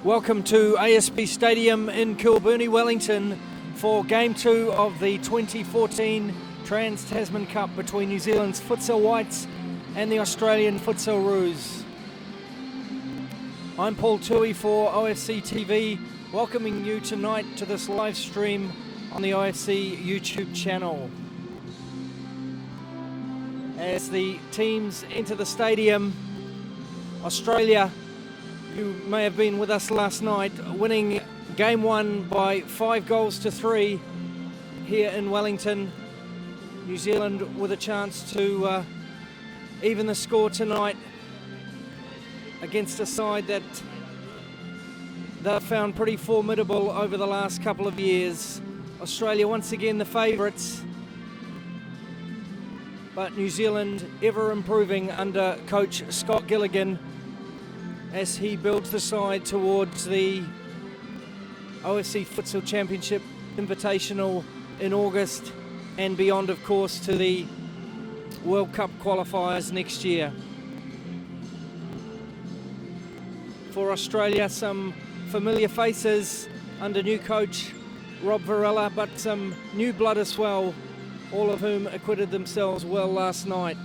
Welcome to ASB Stadium in Kilbirnie, Wellington for Game 2 of the 2014 Trans-Tasman Cup between New Zealand's Futsal Whites and the Australian Futsalroos. I'm Paul Tui for OFC TV, welcoming you tonight to this live stream on the OFC YouTube channel. As the teams enter the stadium, Australia, who may have been with us last night, winning Game 1 by 5-3 here in Wellington. New Zealand with a chance to even the score tonight against a side that they've found pretty formidable over the last couple of years. Australia once again the favourites, but New Zealand ever improving under coach Scott Gilligan as he builds the side towards the OFC Futsal Championship Invitational in August and beyond, of course, to the World Cup qualifiers next year. For Australia, some familiar faces under new coach Rob Varela, but some new blood as well, all of whom acquitted themselves well last night.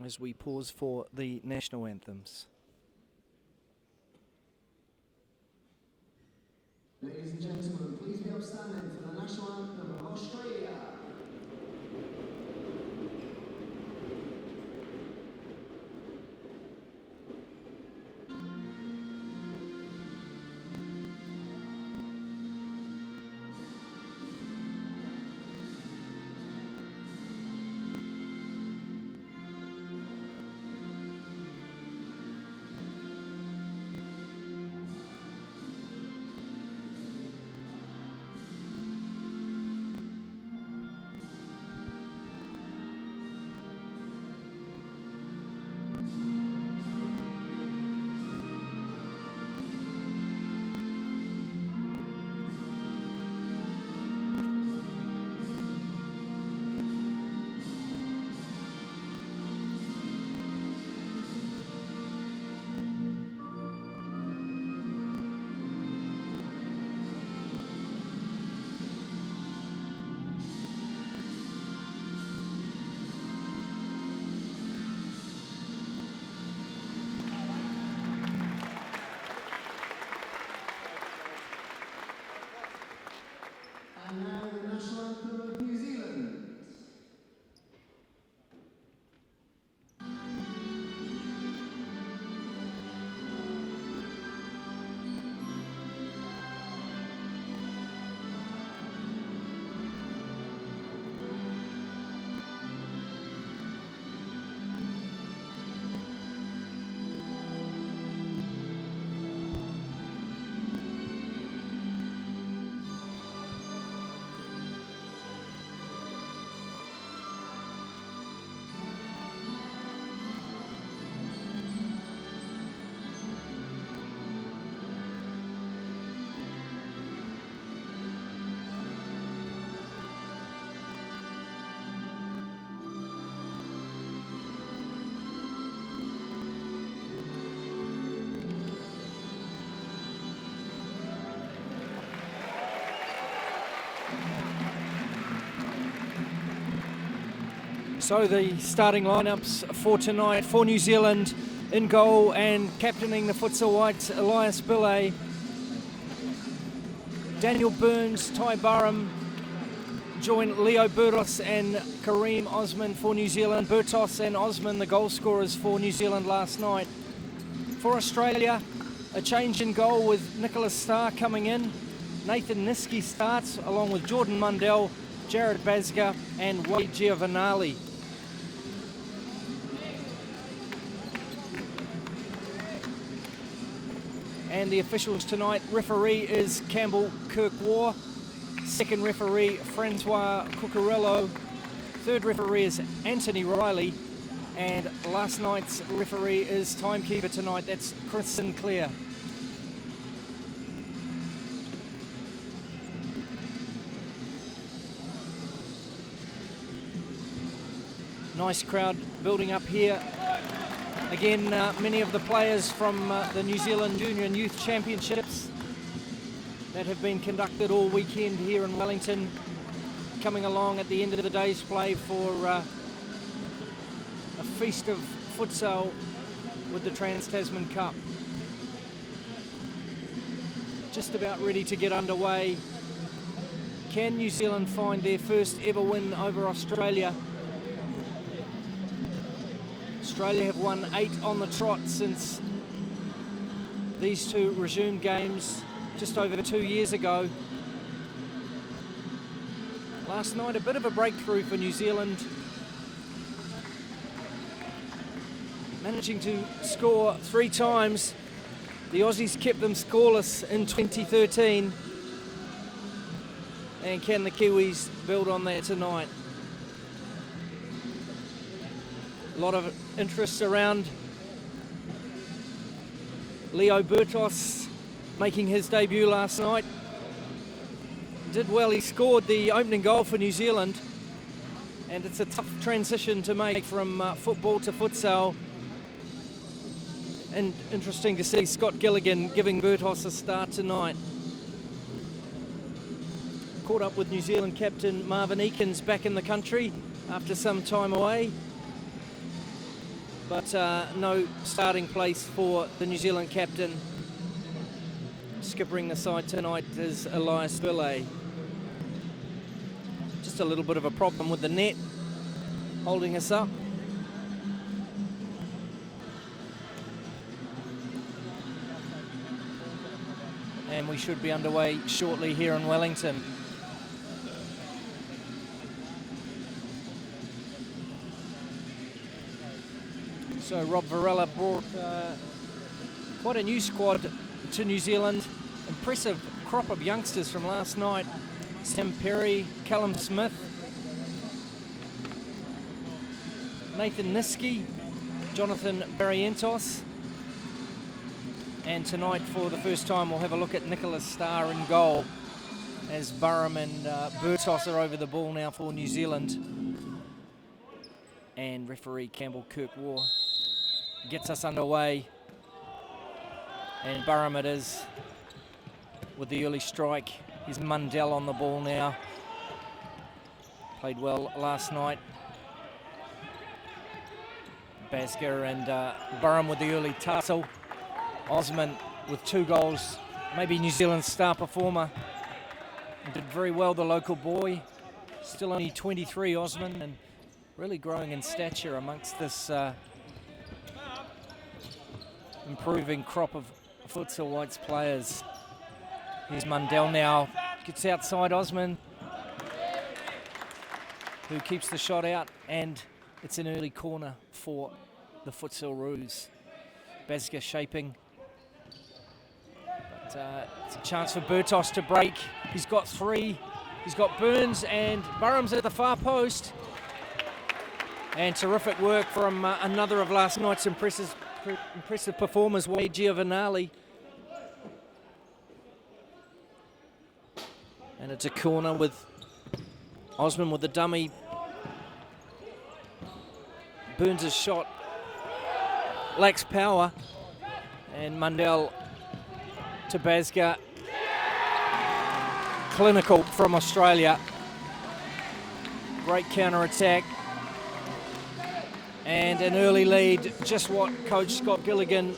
As we pause for the national anthems. Ladies and gentlemen, please be upstanding for the national anthem of Australia. And now the national anthem of New Zealand. So the starting lineups for tonight for New Zealand: in goal and captaining the Futsal Whites, Elias Billay. Daniel Burns, Ty Barham join Leo Burtos and Kareem Osman for New Zealand. Burtos and Osman the goal scorers for New Zealand last night. For Australia, a change in goal with Nicholas Starr coming in. Nathan Niski starts along with Jordan Mundell, Jared Basga and Wade Giovanali. And the officials tonight: referee is Campbell Kirkwar, second referee Francois Cucurello, third referee is Anthony Riley, and last night's referee is timekeeper tonight, that's Chris Sinclair. Nice crowd building up here. Again, many of the players from the New Zealand Junior and Youth Championships that have been conducted all weekend here in Wellington, coming along at the end of the day's play for a feast of futsal with the Trans-Tasman Cup. Just about ready to get underway. Can New Zealand find their first ever win over Australia? Australia have won 8 on the trot since these two resumed games just over 2 years ago. Last night, a bit of a breakthrough for New Zealand, managing to score 3 times. The Aussies kept them scoreless in 2013. And can the Kiwis build on that tonight? A lot of interest around Leo Bertos making his debut last night. Did well, he scored the opening goal for New Zealand, and it's a tough transition to make from football to futsal. And interesting to see Scott Gilligan giving Bertos a start tonight. Caught up with New Zealand captain Marvin Eakins back in the country after some time away. But no starting place for the New Zealand captain. Skippering the side tonight is Elias Pillay. Just a little bit of a problem with the net holding us up. And we should be underway shortly here in Wellington. So Rob Varela brought quite a new squad to New Zealand. Impressive crop of youngsters from last night. Sam Perry, Callum Smith, Nathan Niski, Jonathan Barrientos. And tonight, for the first time, we'll have a look at Nicholas Starr in goal, as Burham and Bertos are over the ball now for New Zealand. And referee Campbell Kirkwar gets us underway. And Burham it is with the early strike. Here's Mundell on the ball now. Played well last night. Basger and Burham with the early tussle. Osman with 2 goals, maybe New Zealand's star performer. Did very well, the local boy. Still only 23, Osman, and really growing in stature amongst this improving crop of futsal whites players. Here's Mundell now, gets outside Osman, who keeps the shot out, and it's an early corner for the Futsalroos. Basger shaping. It's a chance for Bertos to break. He's got 3. He's got Burns, and Burham's at the far post. And terrific work from another of last night's impressive performers, Wade Giovanali. And it's a corner with Osman with the dummy. Burns' shot lacks power, and Mundell to Basger. Clinical from Australia. Great counter-attack. And an early lead, just what coach Scott Gilligan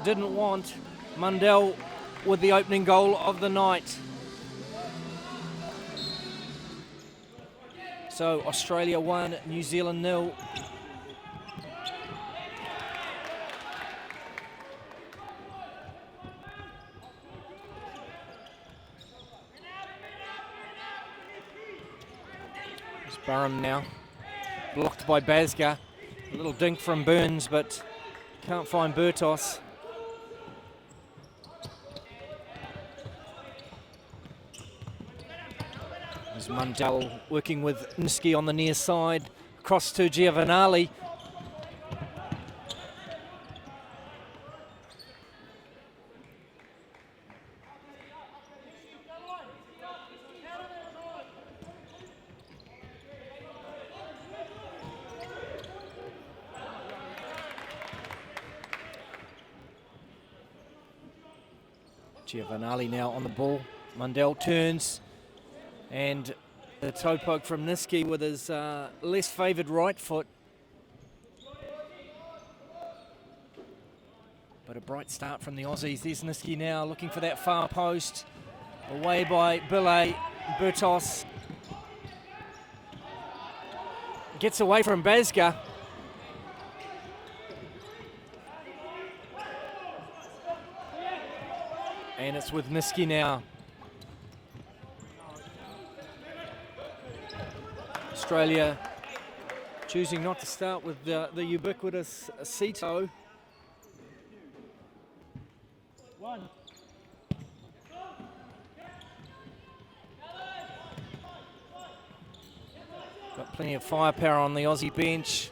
didn't want. Mundell with the opening goal of the night. So Australia 1, New Zealand 0. Burham now, blocked by Basger. A little dink from Burns, but can't find Bertos. There's Mundell working with Niski on the near side, across to Giovanali. Giovanali now on the ball. Mundell turns, and the toe poke from Niski with his less favoured right foot. But a bright start from the Aussies. There's Niski now looking for that far post. Away by Billet. Bertos gets away from Bazga. And it's with Niski now. Australia choosing not to start with the ubiquitous Cito. Got plenty of firepower on the Aussie bench.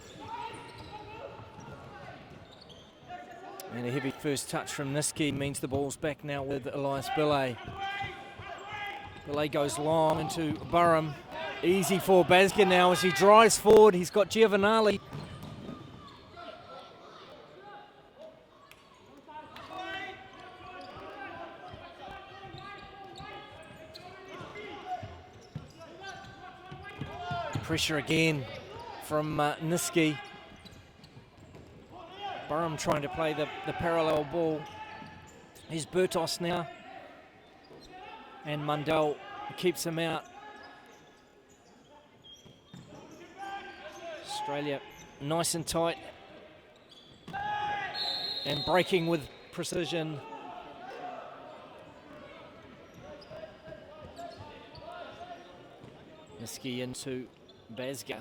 And a heavy first touch from Niski means the ball's back now with Elias Billet. Billet goes long into Burham. Easy for Bazga now as he drives forward. He's got Giovanali. Pressure again from Niski. Burham trying to play the parallel ball. Here's Bertos now. And Mundell keeps him out. Australia nice and tight. And breaking with precision. Niski into Bazga.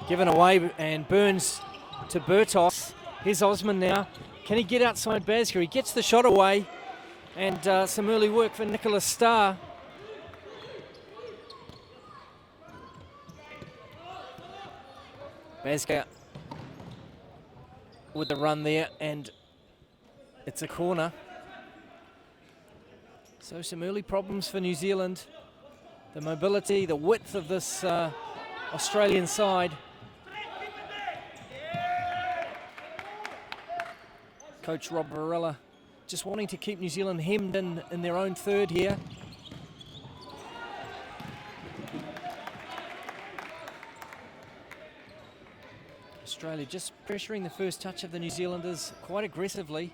Given away and Burns to Bertos. Here's Osman now. Can he get outside Bazga? He gets the shot away. And some early work for Nicholas Starr. Bazga with the run there, and it's a corner. So some early problems for New Zealand. The mobility, the width of this Australian side. Coach Rob Varela just wanting to keep New Zealand hemmed in their own third here. Australia just pressuring the first touch of the New Zealanders quite aggressively.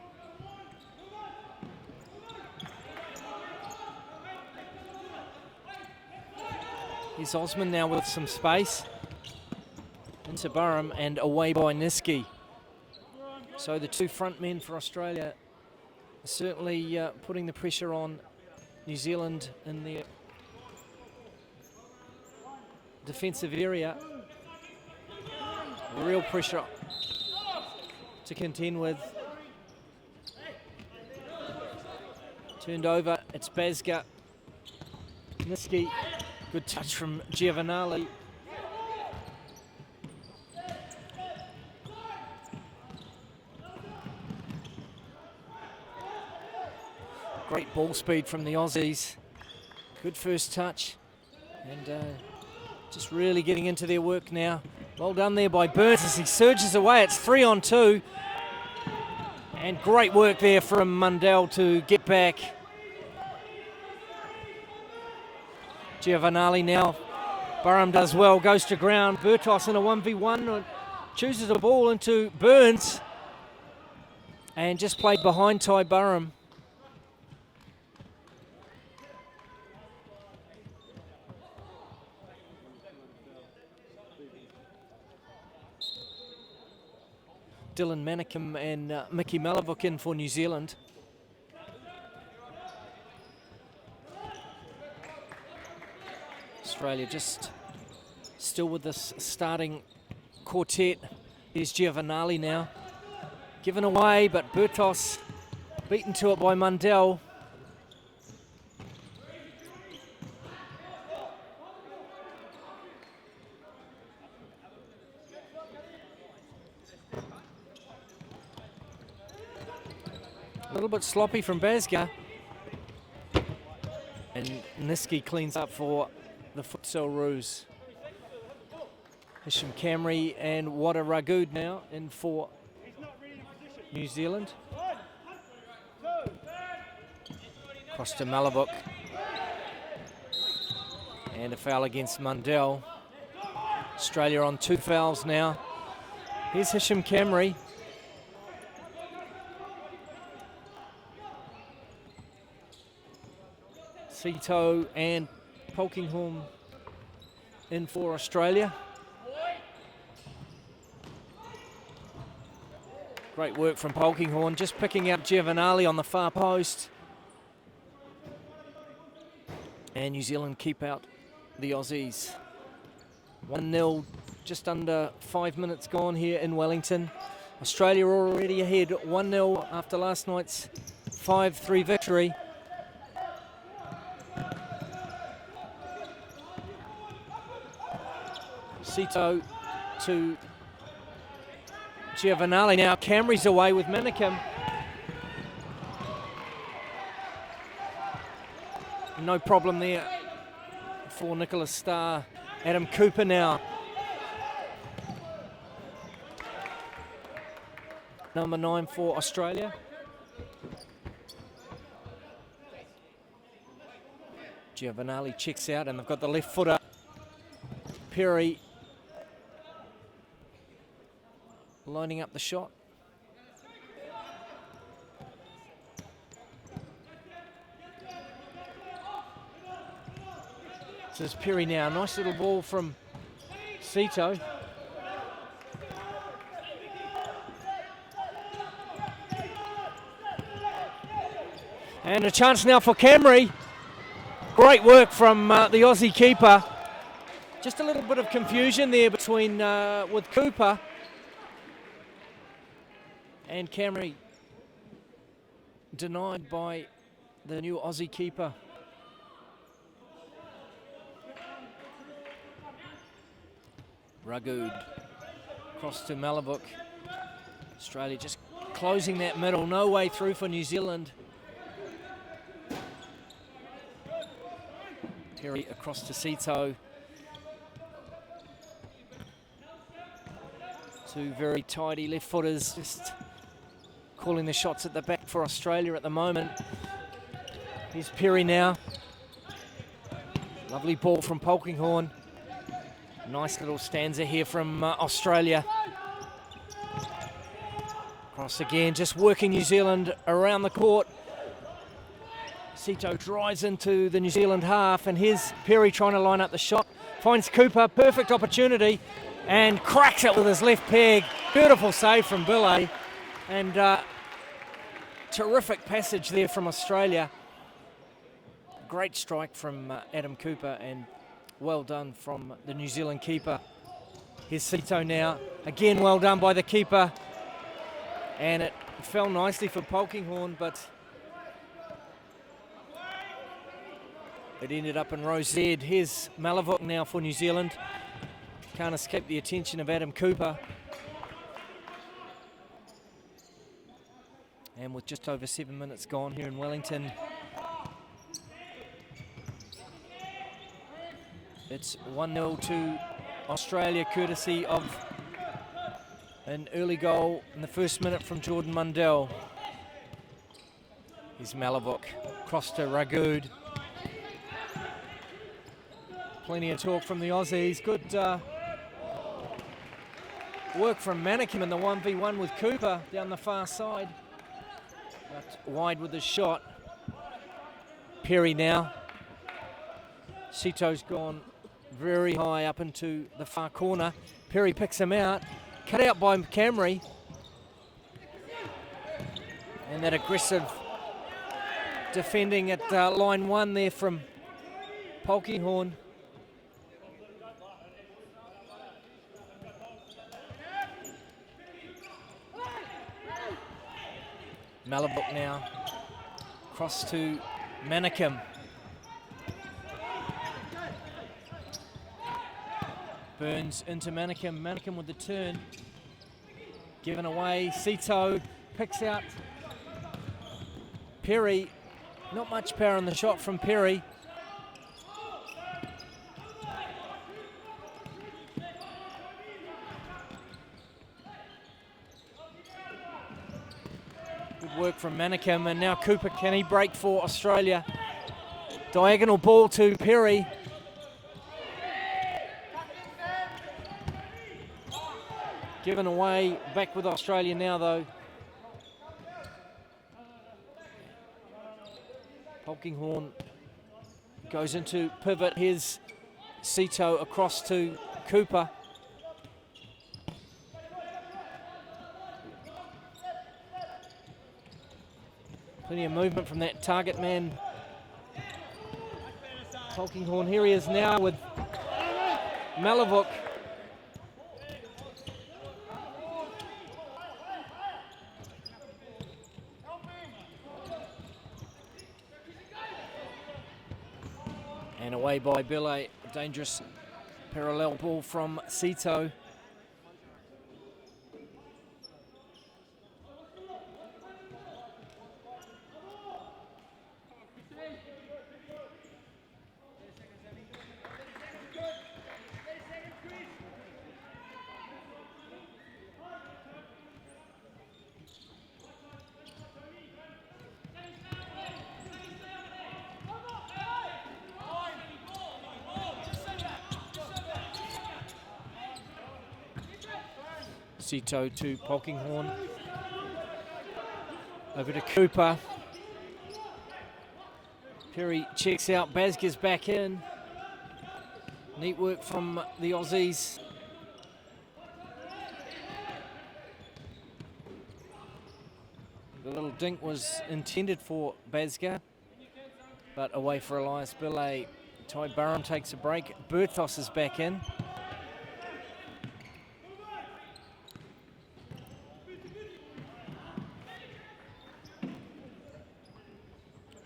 Here's Osman now with some space. Into Burham and away by Niski. So the two front men for Australia are certainly putting the pressure on New Zealand in their defensive area. Real pressure to contend with. Turned over, it's Bazga. Niski, good touch from Giovanali. Great ball speed from the Aussies. Good first touch. And just really getting into their work now. Well done there by Burns as he surges away. It's 3-on-2. And great work there from Mundell to get back. Giovanali now. Burham does well, goes to ground. Bertos in a 1v1. Chooses a ball into Burns. And just played behind Ty Burham. Dylan Manicum and Mickey Malavuk in for New Zealand. Australia just still with this starting quartet. Here's Giovanali now. Given away, but Bertos beaten to it by Mundell. A little bit sloppy from Bazga. And Niski cleans up for the Futsalroos. Hisham Camry and Wada Ragood now in for New Zealand. Across to Malavuk. And a foul against Mundell. Australia on 2 fouls now. Here's Hisham Camry. Sito and Polkinghorne in for Australia. Great work from Polkinghorne, just picking out Giovanali on the far post. And New Zealand keep out the Aussies. 1-0, just under 5 minutes gone here in Wellington. Australia already ahead 1-0 after last night's 5-3 victory. Sito to Giovanali. Now Camry's away with Manicum. No problem there for Nicholas Starr. Adam Cooper now. Number 9 for Australia. Giovanali checks out and they've got the left footer. Perry lining up the shot. So it's Perry now. Nice little ball from Sito. And a chance now for Camry. Great work from the Aussie keeper. Just a little bit of confusion there between with Cooper and Camry, denied by the new Aussie keeper. Ragood across to Malavuk. Australia just closing that middle, no way through for New Zealand. Perry across to Sito. Two very tidy left footers, just calling the shots at the back for Australia at the moment. Here's Perry now. Lovely ball from Polkinghorne. Nice little stanza here from Australia. Cross again, just working New Zealand around the court. Sito drives into the New Zealand half, and here's Perry trying to line up the shot. Finds Cooper, perfect opportunity, and cracks it with his left peg. Beautiful save from Billy, and terrific passage there from Australia. Great strike from Adam Cooper, and well done from the New Zealand keeper. Here's Sito now. Again, well done by the keeper. And it fell nicely for Polkinghorne, but it ended up in row Z. Here's Malavuk now for New Zealand. Can't escape the attention of Adam Cooper. And with just over 7 minutes gone here in Wellington, it's 1-0 to Australia, courtesy of an early goal in the first minute from Jordan Mundell. Here's Malavuk, cross to Ragood. Plenty of talk from the Aussies. Good work from Manicum in the 1v1 with Cooper down the far side. But wide with the shot. Perry now. Sito's gone very high up into the far corner. Perry picks him out. Cut out by Camry. And that aggressive defending at line 1 there from Polkinghorne. Malavuk now. Cross to Manicum. Burns into Manicum. Manicum with the turn. Given away. Sito picks out Perry. Not much power on the shot from Perry. Good work from Manikim, and now Cooper, can he break for Australia? Diagonal ball to Perry. Given away, back with Australia now though. Polkinghorne goes into pivot. Here's Sito across to Cooper. Plenty of movement from that target man. Polkinghorne, here he is now with Malavuk. And away by Billet, dangerous parallel ball from Sito. Sito to Polkinghorne. Over to Cooper. Perry checks out, Basker's back in. Neat work from the Aussies. The little dink was intended for Basker, but away for Elias Billet. Ty Burham takes a break. Berthos is back in.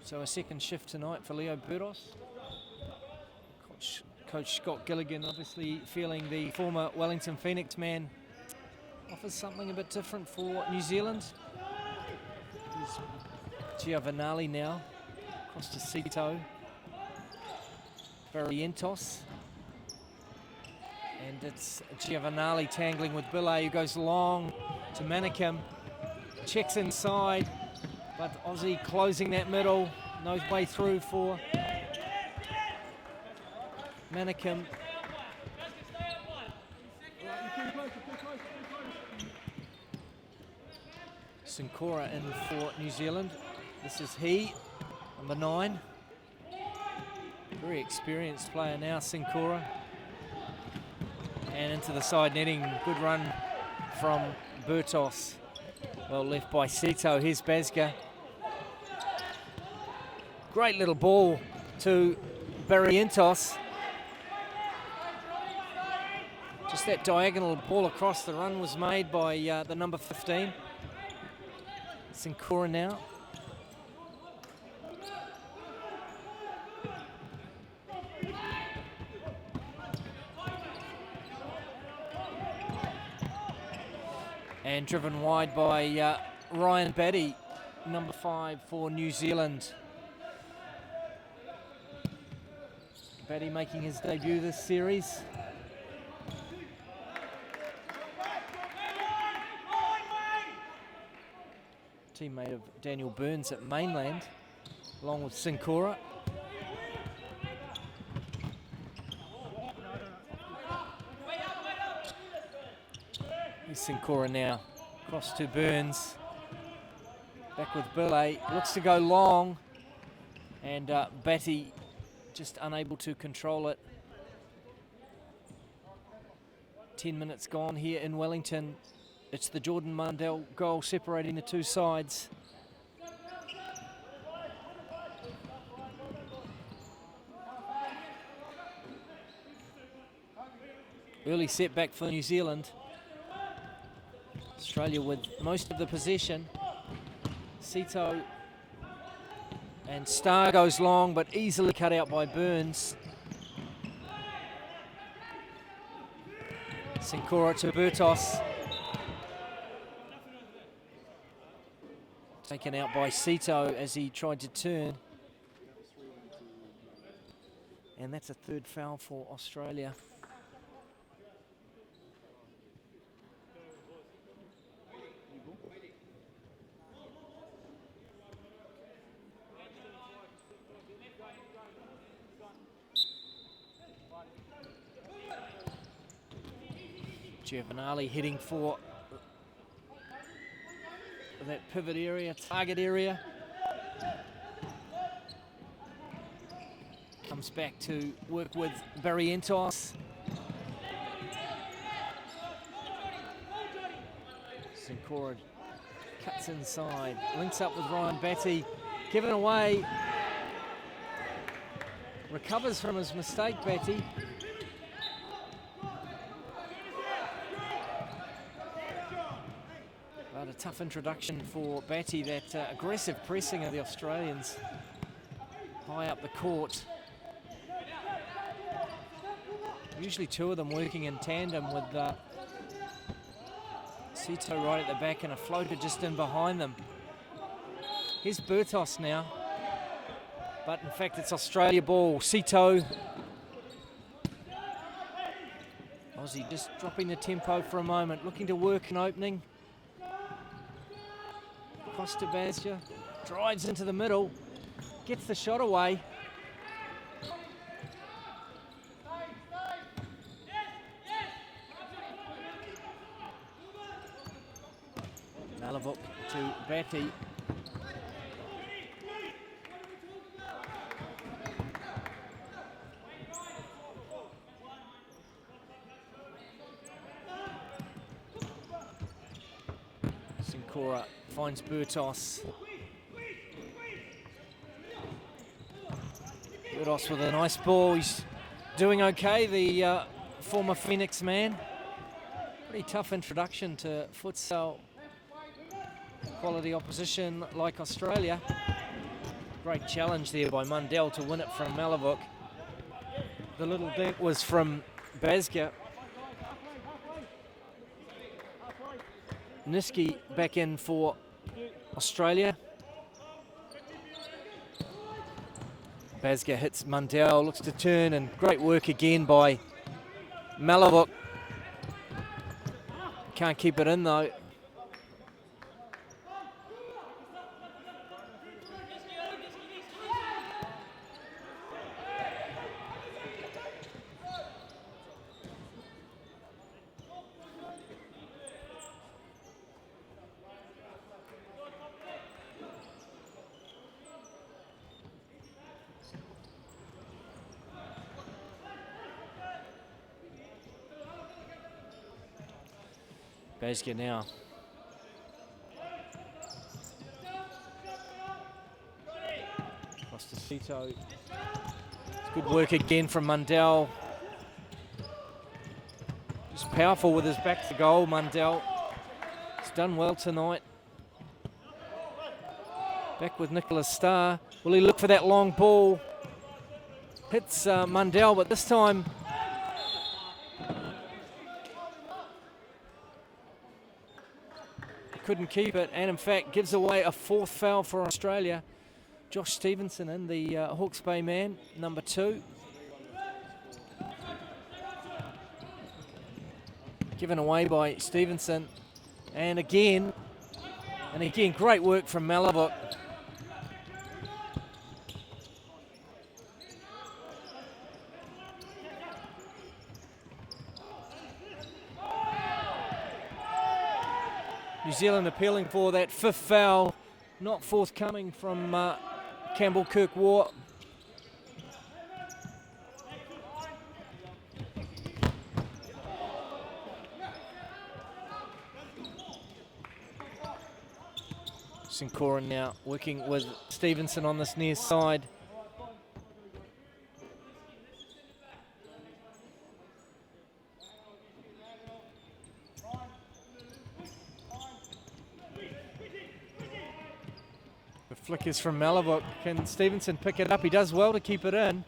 So a second shift tonight for Leo Berthos. Coach Scott Gilligan obviously feeling the former Wellington Phoenix man offers something a bit different for New Zealand. Here's Giovanali now, across to Sito. Barrientos. And it's Giovanali tangling with Billet, who goes long to Manikim. Checks inside, but Aussie closing that middle. No way through for Manikim. Sincora in for New Zealand. This is he, number 9. Very experienced player now, Sincora. And into the side netting, good run from Berthos. Well left by Sito, here's Basker. Great little ball to Barrientos. Just that diagonal ball across the run was made by the number 15. Sincora now. And driven wide by Ryan Batty, number 5 for New Zealand. Batty making his debut this series. Teammate of Daniel Burns at Mainland, along with Sincora. Here's Sincora now, across to Burns. Back with Billet, looks to go long, and Batty just unable to control it. 10 minutes gone here in Wellington. It's the Jordan Mundell goal separating the two sides. Early setback for New Zealand. Australia with most of the possession. Sito and Starr goes long, but easily cut out by Burns. Sincora to Berthos. Taken out by Sito as he tried to turn. And that's a third foul for Australia. Giovanali heading for that pivot area, target area. Comes back to work with Barrientos. Sincora cuts inside, links up with Ryan Batty, given away. Recovers from his mistake, Batty. But a tough introduction for Batty, that aggressive pressing of the Australians high up the court. Usually two of them working in tandem with Sito right at the back and a floater just in behind them. Here's Bertos now. But in fact, it's Australia ball. Sito. Aussie just dropping the tempo for a moment, looking to work an opening. Costa Bazja drives into the middle, gets the shot away. Malavuk to Batty. Sincora finds Bertos. Bertos with a nice ball. He's doing okay, the former Phoenix man. Pretty tough introduction to futsal. Quality opposition like Australia. Great challenge there by Mundell to win it from Malavuk. The little dink was from Bazja. Niski back in for Australia. Bazja hits Mundell, looks to turn, and great work again by Malavuk. Can't keep it in though. Bazja now. Costa Sito. It's good work again from Mundell. Just powerful with his back to goal, Mundell. He's done well tonight. Back with Nicholas Starr. Will he look for that long ball? Hits Mundell, but this time couldn't keep it, and in fact gives away a fourth foul for Australia. Josh Stevenson in, the Hawke's Bay man, number 2. Given away by Stevenson, and again great work from Malavuk. New Zealand appealing for that 5th foul, not forthcoming from Campbell Kirkwar. Sincora now working with Stevenson on this near side. The flick is from Malavuk. Can Stevenson pick it up? He does well to keep it in.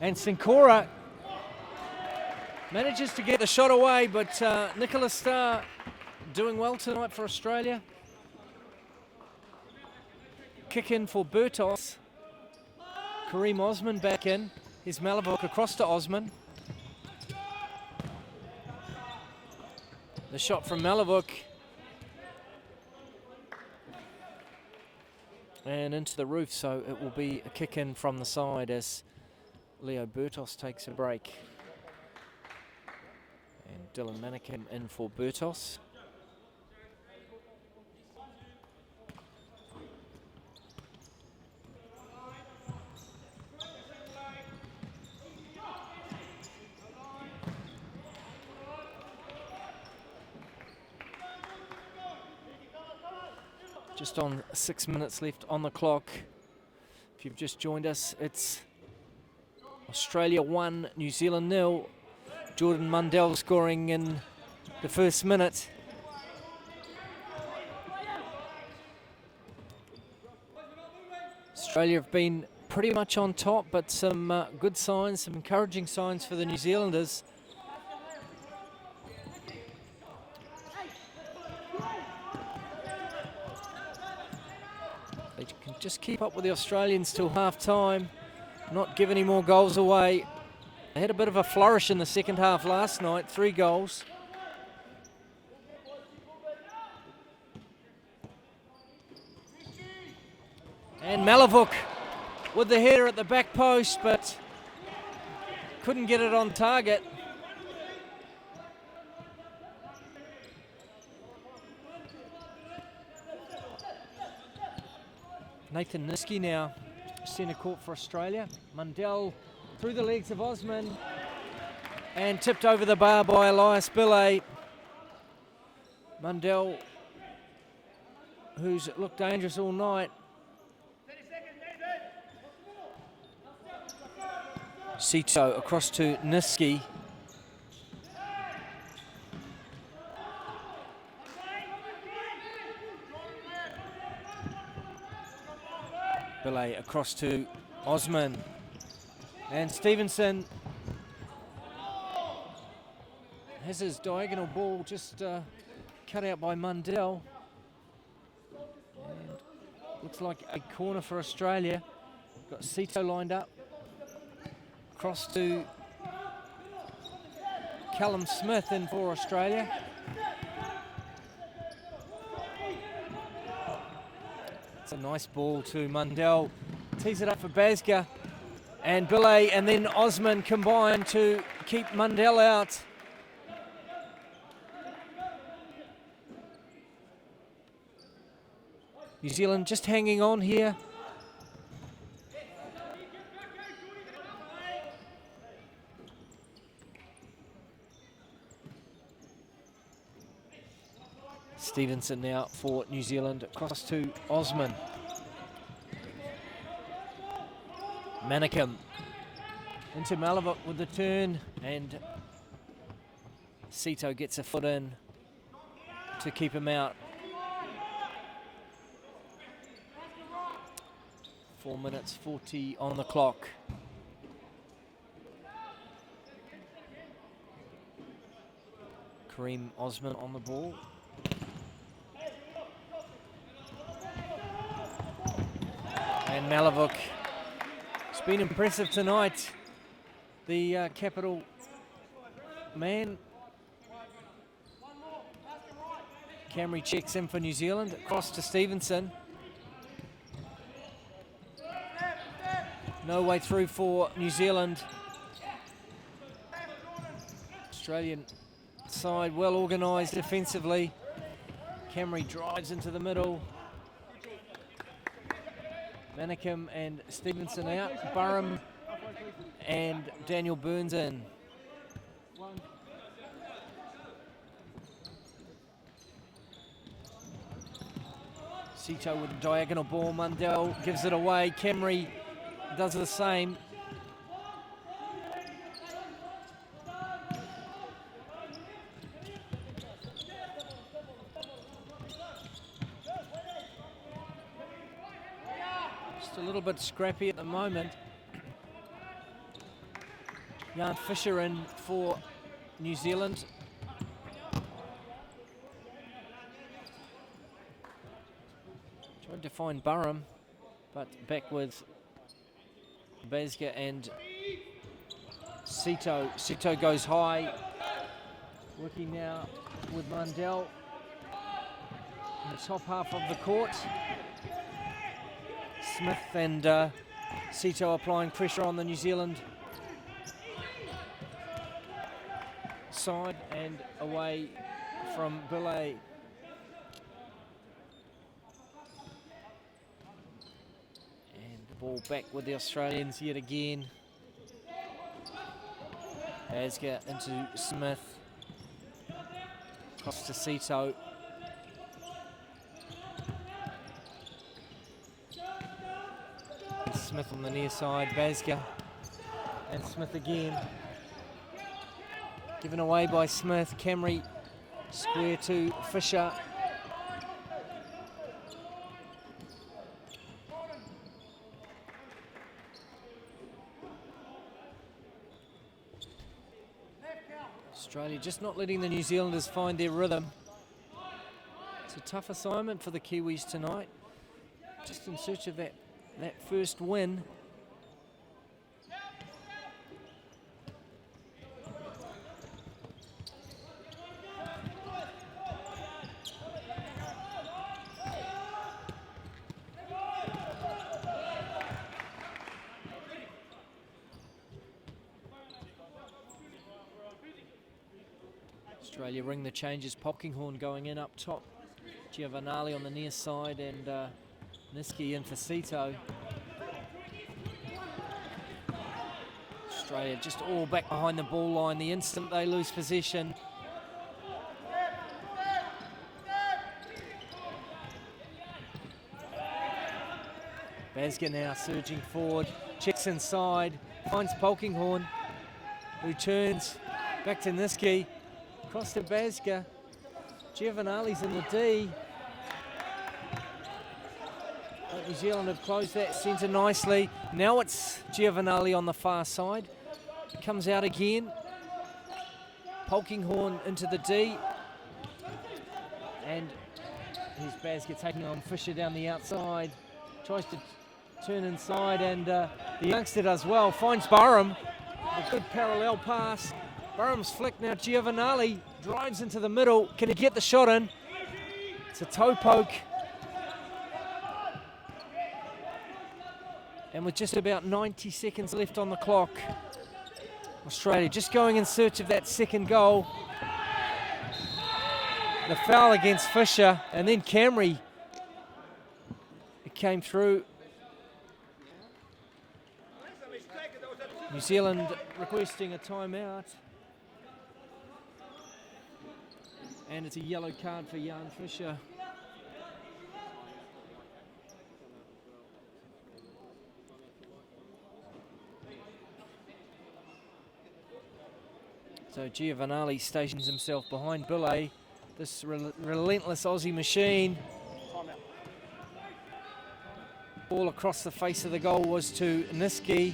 And Sincora manages to get the shot away, but Nicholas Starr doing well tonight for Australia. Kick in for Bertos. Kareem Osman back in. Here's Malavuk across to Osman. The shot from Malavuk. And into the roof, so it will be a kick in from the side as Leo Bertos takes a break. And Dylan Manicam in for Bertos. Just on 6 minutes left on the clock. If you've just joined us, it's Australia 1, New Zealand 0. Jordan Mundell scoring in the first minute. Australia have been pretty much on top, but some good signs, some encouraging signs for the New Zealanders. They can just keep up with the Australians till half-time, not give any more goals away. They had a bit of a flourish in the second half last night, 3 goals. And Malavuk with the header at the back post, but couldn't get it on target. Nathan Niski now, centre court for Australia. Mundell through the legs of Osman and tipped over the bar by Elias Billay. Mundell, who's looked dangerous all night. Sito across to Niski. Billay across to Osman. And Stevenson has his diagonal ball just cut out by Mundell. And looks like a corner for Australia. Got Sito lined up. Cross to Callum Smith in for Australia. It's a nice ball to Mundell. Tees it up for Basga. And Billay and then Osman combine to keep Mundell out. New Zealand just hanging on here. Stevenson now for New Zealand, across to Osman. Manicam into Malavuk with the turn, and Sito gets a foot in to keep him out. 4 minutes 40 on the clock. Kareem Osman on the ball. And Malavuk, it's been impressive tonight. The capital man. Camry checks in for New Zealand, across to Stevenson. No way through for New Zealand. Australian side well organised defensively. Camry drives into the middle. Manicam and Stevenson out. Burham and Daniel Burns in. Sito with a diagonal ball. Mundell gives it away. Camry does the same. Just a little bit scrappy at the moment. Jan Fisher in for New Zealand. Tried to find Burham, but back with Basga and Sito. Sito goes high. Working now with Mundell in the top half of the court. Smith and Sito applying pressure on the New Zealand side and away from Billet. And the ball back with the Australians yet again. Asger into Smith. Across to Cito. Smith on the near side, Basger. And Smith again. Given away by Smith. Camry square to Fisher. Australia just not letting the New Zealanders find their rhythm. It's a tough assignment for the Kiwis tonight. Just in search of that first win. Australia ring the changes. Polkinghorne going in up top. Giovanali on the near side and Niski in for Cito. Australia just all back behind the ball line the instant they lose possession. Basger now surging forward, checks inside, finds Polkinghorne, who turns back to Niski, across to Basger. Giovanali's in the D. New Zealand have closed that centre nicely. Now it's Giovanali on the far side. Comes out again. Polkinghorne into the D. And here's Basger taking on Fisher down the outside. Tries to turn inside and the youngster does well. Finds Burham. A good parallel pass. Burham's flick now. Giovanali drives into the middle. Can he get the shot in? It's a toe poke. And with just about 90 seconds left on the clock, Australia just going in search of that second goal. The foul against Fisher, and then Camry. It came through. New Zealand requesting a timeout. And it's a yellow card for Jan Fisher. So Giovanali stations himself behind Billet, this relentless Aussie machine. Ball across the face of the goal was to Niski.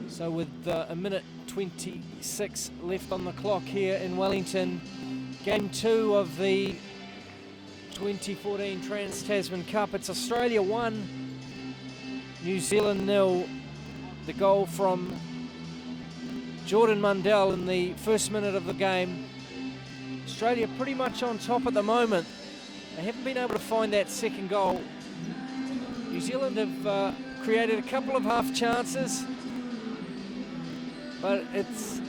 So with a minute 26 left on the clock here in Wellington, game 2 of the 2014 Trans-Tasman Cup. It's Australia 1. New Zealand 0. The goal from Jordan Mundell in the first minute of the game. Australia pretty much on top at the moment. They haven't been able to find that second goal. New Zealand have created a couple of half chances, but it's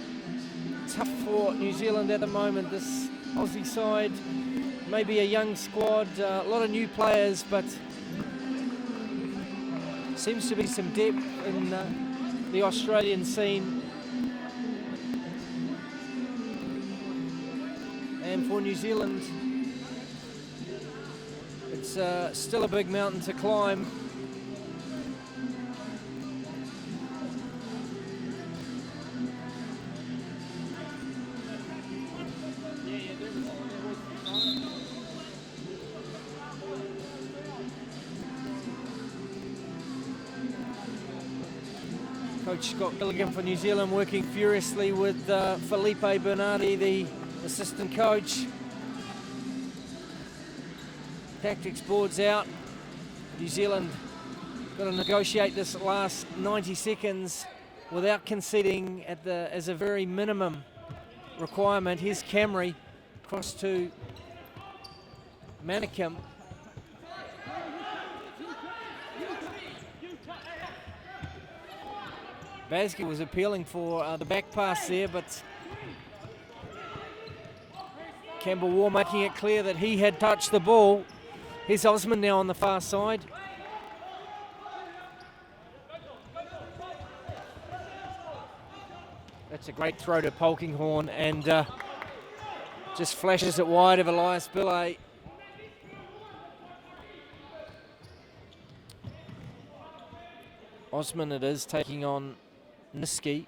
tough for New Zealand at the moment. This Aussie side, maybe a young squad, a lot of new players, but seems to be some depth in the Australian scene. And for New Zealand, it's still a big mountain to climb. Coach Scott Gilligan for New Zealand working furiously with Felipe Bernardi, the assistant coach. Tactics boards out. New Zealand got to negotiate this last 90 seconds without conceding as a very minimum requirement. Here's Camry, across to Manikim. Basket was appealing for the back pass there, but Campbell War making it clear that he had touched the ball. Here's Osman now on the far side. That's a great throw to Polkinghorne, and just flashes it wide of Elias Billet. Osman it is, taking on Niski.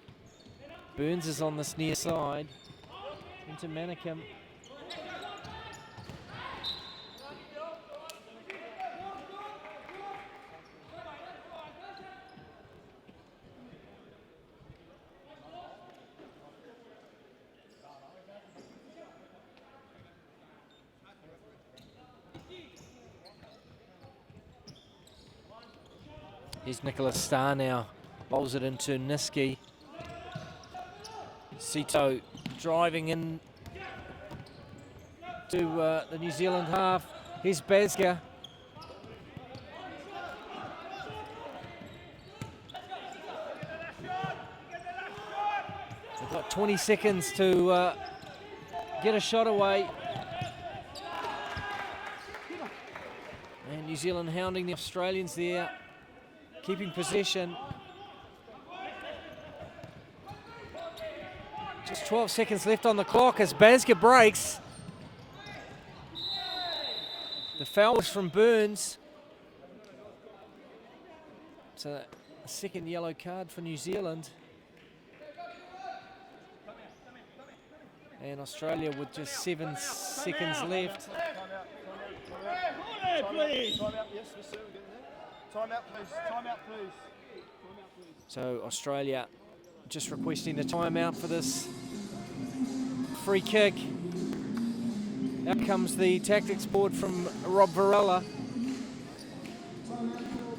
Burns is on this near side. Into Manikim. Here's Nicholas Starr now, bowls it into Niski. Sito driving in to the New Zealand half. Here's Bazga. They've got 20 seconds to get a shot away. And New Zealand hounding the Australians there, keeping possession. Just 12 seconds left on the clock as Bazga breaks. The foul was from Burns. It's a second yellow card for New Zealand. And Australia with just 7 seconds left. Time out, please. So Australia just requesting a timeout for this free kick. Out comes the tactics board from Rob Varela.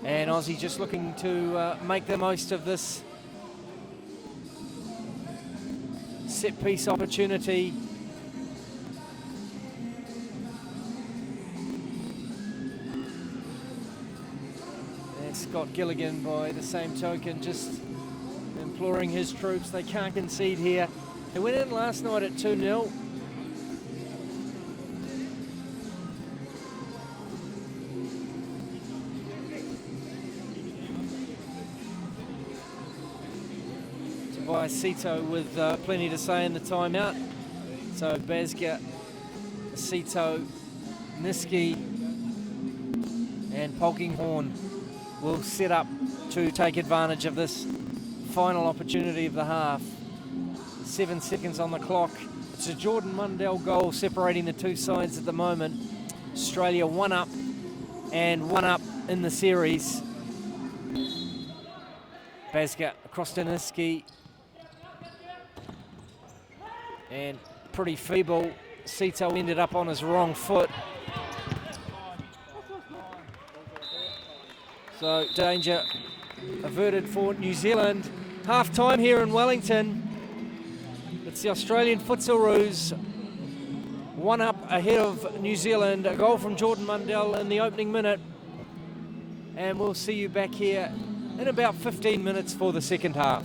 And Aussie just looking to make the most of this set piece opportunity. And Scott Gilligan, by the same token, just imploring his troops. They can't concede here. They went in last night at 2-0. Tobias Sito with plenty to say in the timeout. So Bazga, Sito, Niski and Polkinghorne will set up to take advantage of this final opportunity of the half. 7 seconds on the clock. It's a Jordan Mundell goal separating the two sides at the moment. Australia 1 up and 1 up in the series. Bazga across to Niski. And pretty feeble. Sito ended up on his wrong foot. So danger averted for New Zealand. Half time here in Wellington. It's the Australian Futsalroos 1 up ahead of New Zealand. A goal from Jordan Mundell in the opening minute. And we'll see you back here in about 15 minutes for the second half.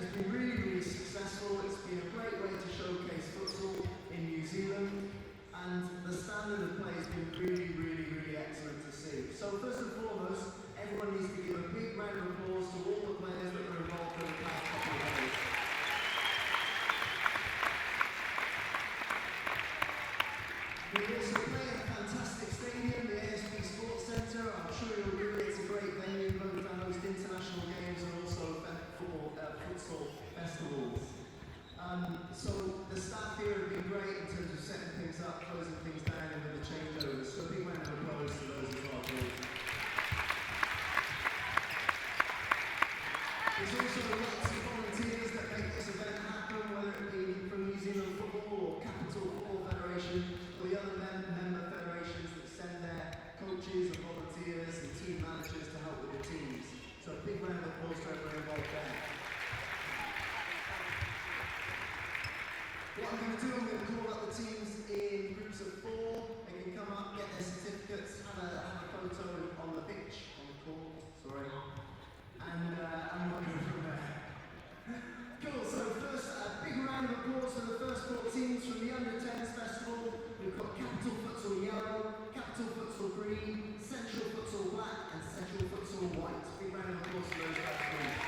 has been really, really successful. It's been a great way to showcase futsal in New Zealand, and the standard of play has been really, really, really excellent to see. So first and foremost, everyone needs to give a big round of applause to all the players that were involved in the past couple of days. We also play in a fantastic stadium, the ASB Sports Centre. I'm sure you'll agree it's a great venue, both to host international games and also futsal festivals. So the staff here have been great in terms of setting things up, closing things down and with the changeovers. So a big round of applause to those as well, please. There's also lots of volunteers that make this event happen, whether it be from New Zealand Football or Capital Football Federation or the other member federations that send their coaches and volunteers and team managers to help with the teams. So a big round of applause to everyone involved there. What I'm going to do, I'm going to call up the teams in groups of 4. They can come up, get their certificates, have a photo on the pitch, on the court, sorry, and we'll go from there. Cool, so first, a big round of applause for the first 4 teams from the Under-10s Festival. We've got Capital Futsal Yellow, Capital Futsal Green, Central Futsal Black, and Central Futsal White. Big round of applause for those guys, please.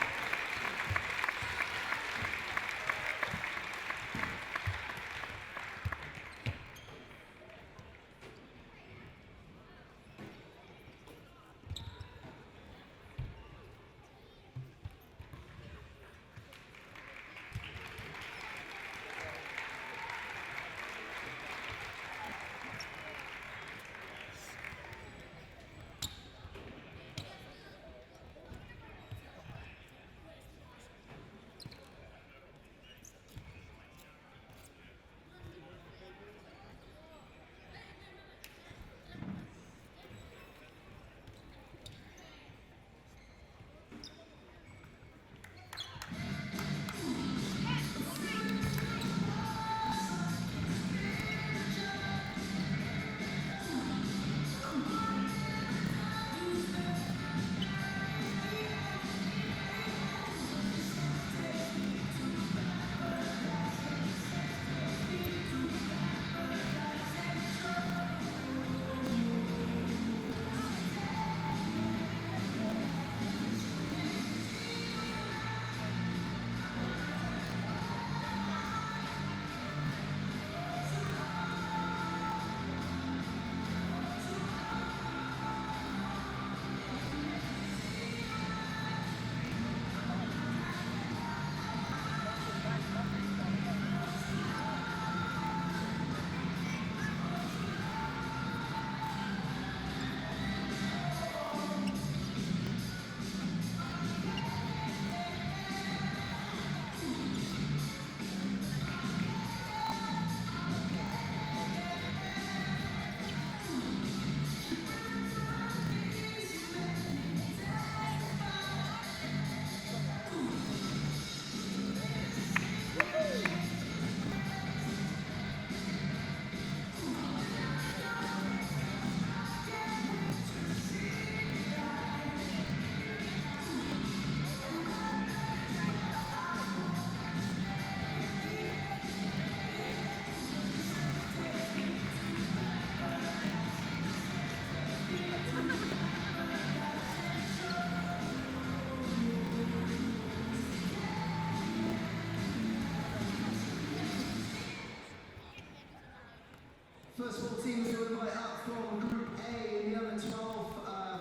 First 4 teams to invite up from Group A in the Under-12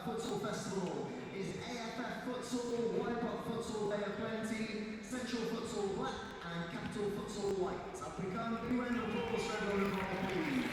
Futsal Festival is AFF Futsal, Waipop Futsal Bay of Plenty, Central Futsal Black, and Capital Futsal White. Up we come, big round of applause for everyone involved, please.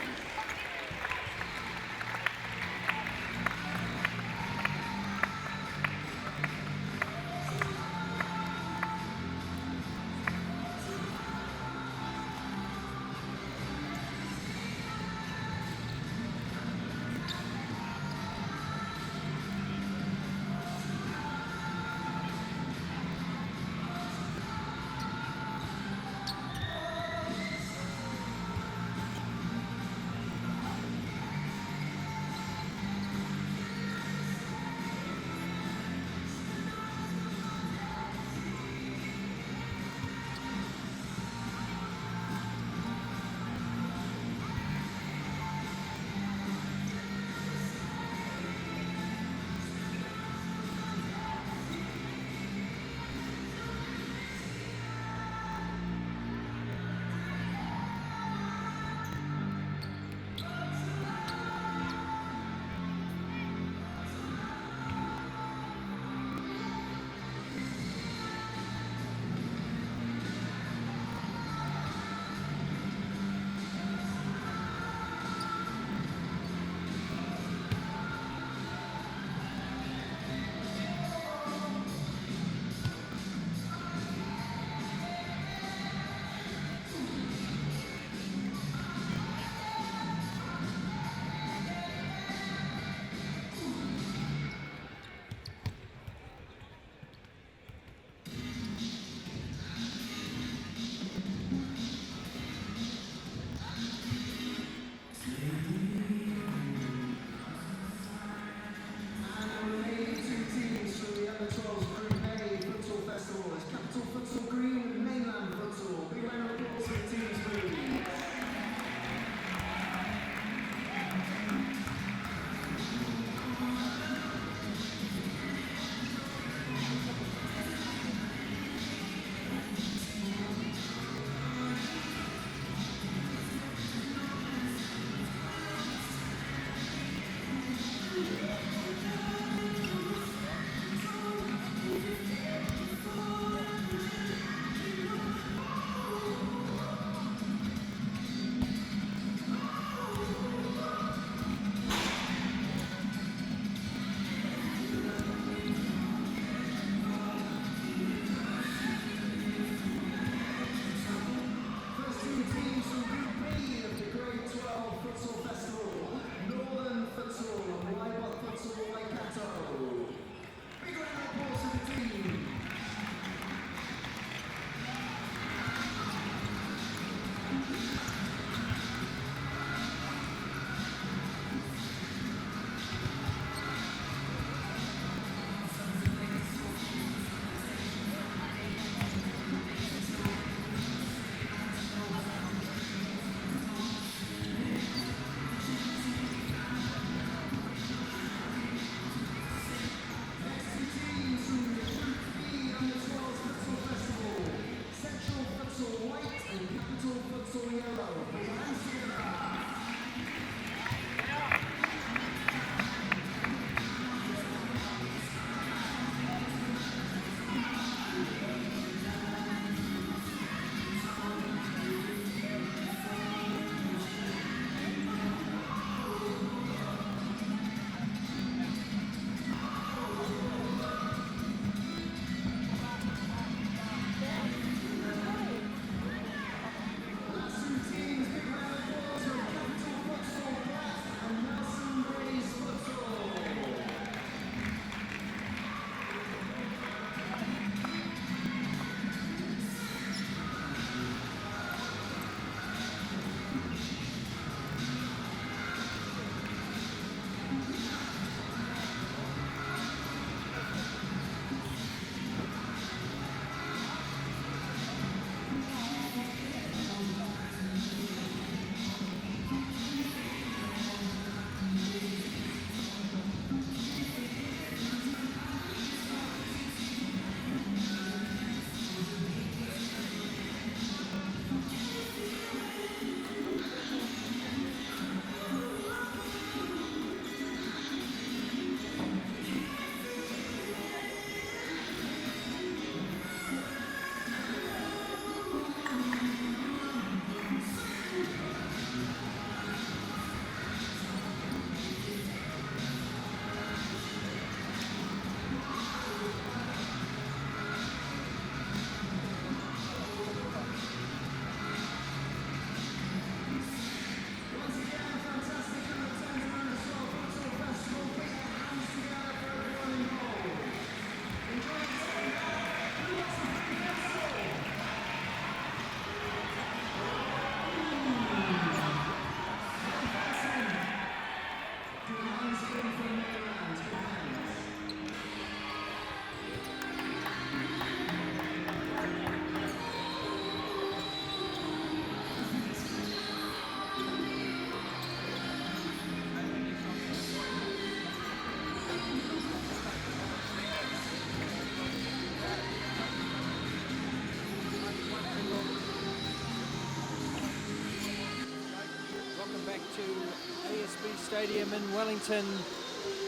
Stadium in Wellington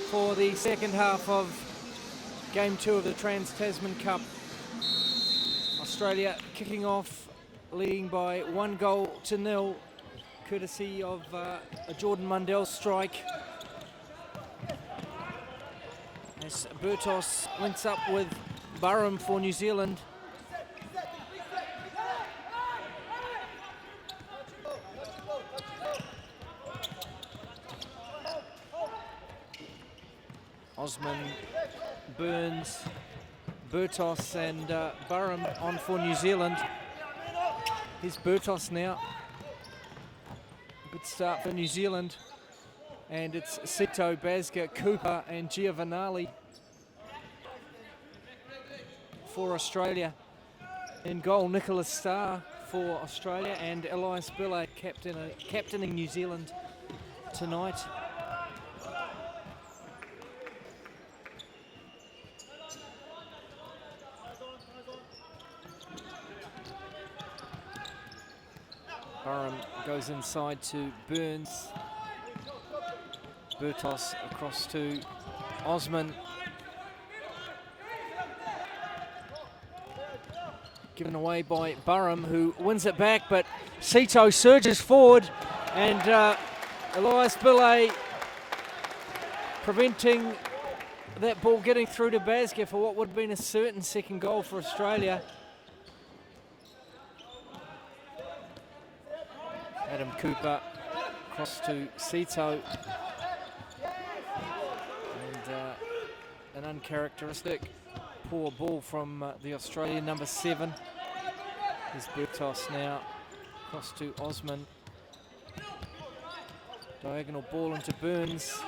for the second half of Game 2 of the Trans-Tasman Cup. Australia kicking off, leading by 1-0, courtesy of a Jordan Mundell strike. As Burtos links up with Burham for New Zealand. Osman, Burns, Burtos and Burham on for New Zealand. Here's Burtos now. Good start for New Zealand. And it's Sito, Basga, Cooper and Giovanali for Australia. In goal, Nicholas Starr for Australia and Elias Bille captaining New Zealand tonight. Burham goes inside to Burns. Burtos across to Osman. Given away by Burham, who wins it back, but Sito surges forward and Elias Bille preventing that ball getting through to Basga for what would have been a certain second goal for Australia. Adam Cooper across to Sito. And an uncharacteristic poor ball from the Australian number 7. Here's Burtos now across to Osman. Diagonal ball into Burns.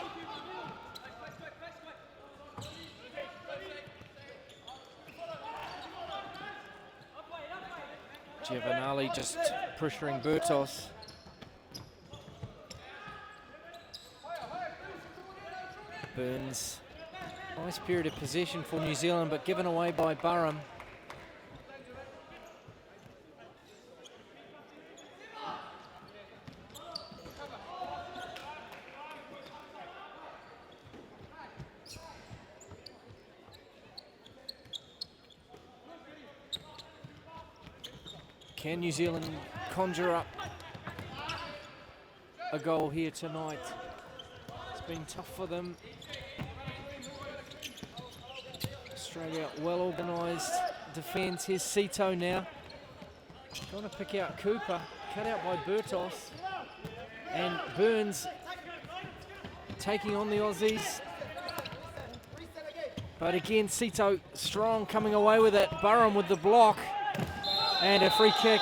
Giovanali just pressuring Burtos. Burns, nice period of possession for New Zealand, but given away by Burham. Can New Zealand conjure up a goal here tonight? It's been tough for them. Australia well organised defence. Here's Sito now. Trying to pick out Cooper. Cut out by Burtos. And Burns taking on the Aussies. But again, Sito strong coming away with it. Burham with the block. And a free kick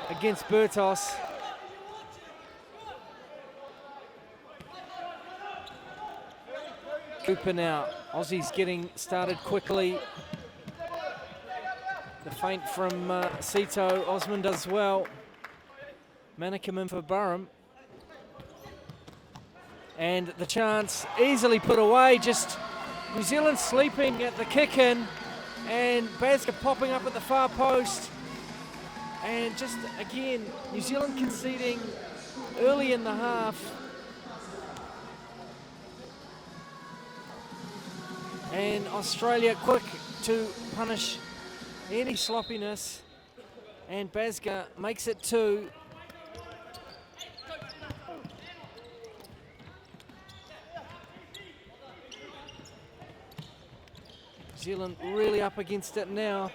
against Burtos. Cooper now. Aussies getting started quickly. The feint from Sito. Osman does well. Manicum in for Burham. And the chance easily put away. Just New Zealand sleeping at the kick in. And Basga popping up at the far post. And just again, New Zealand conceding early in the half. And Australia quick to punish any sloppiness. And Basga makes it 2. New Zealand really up against it now.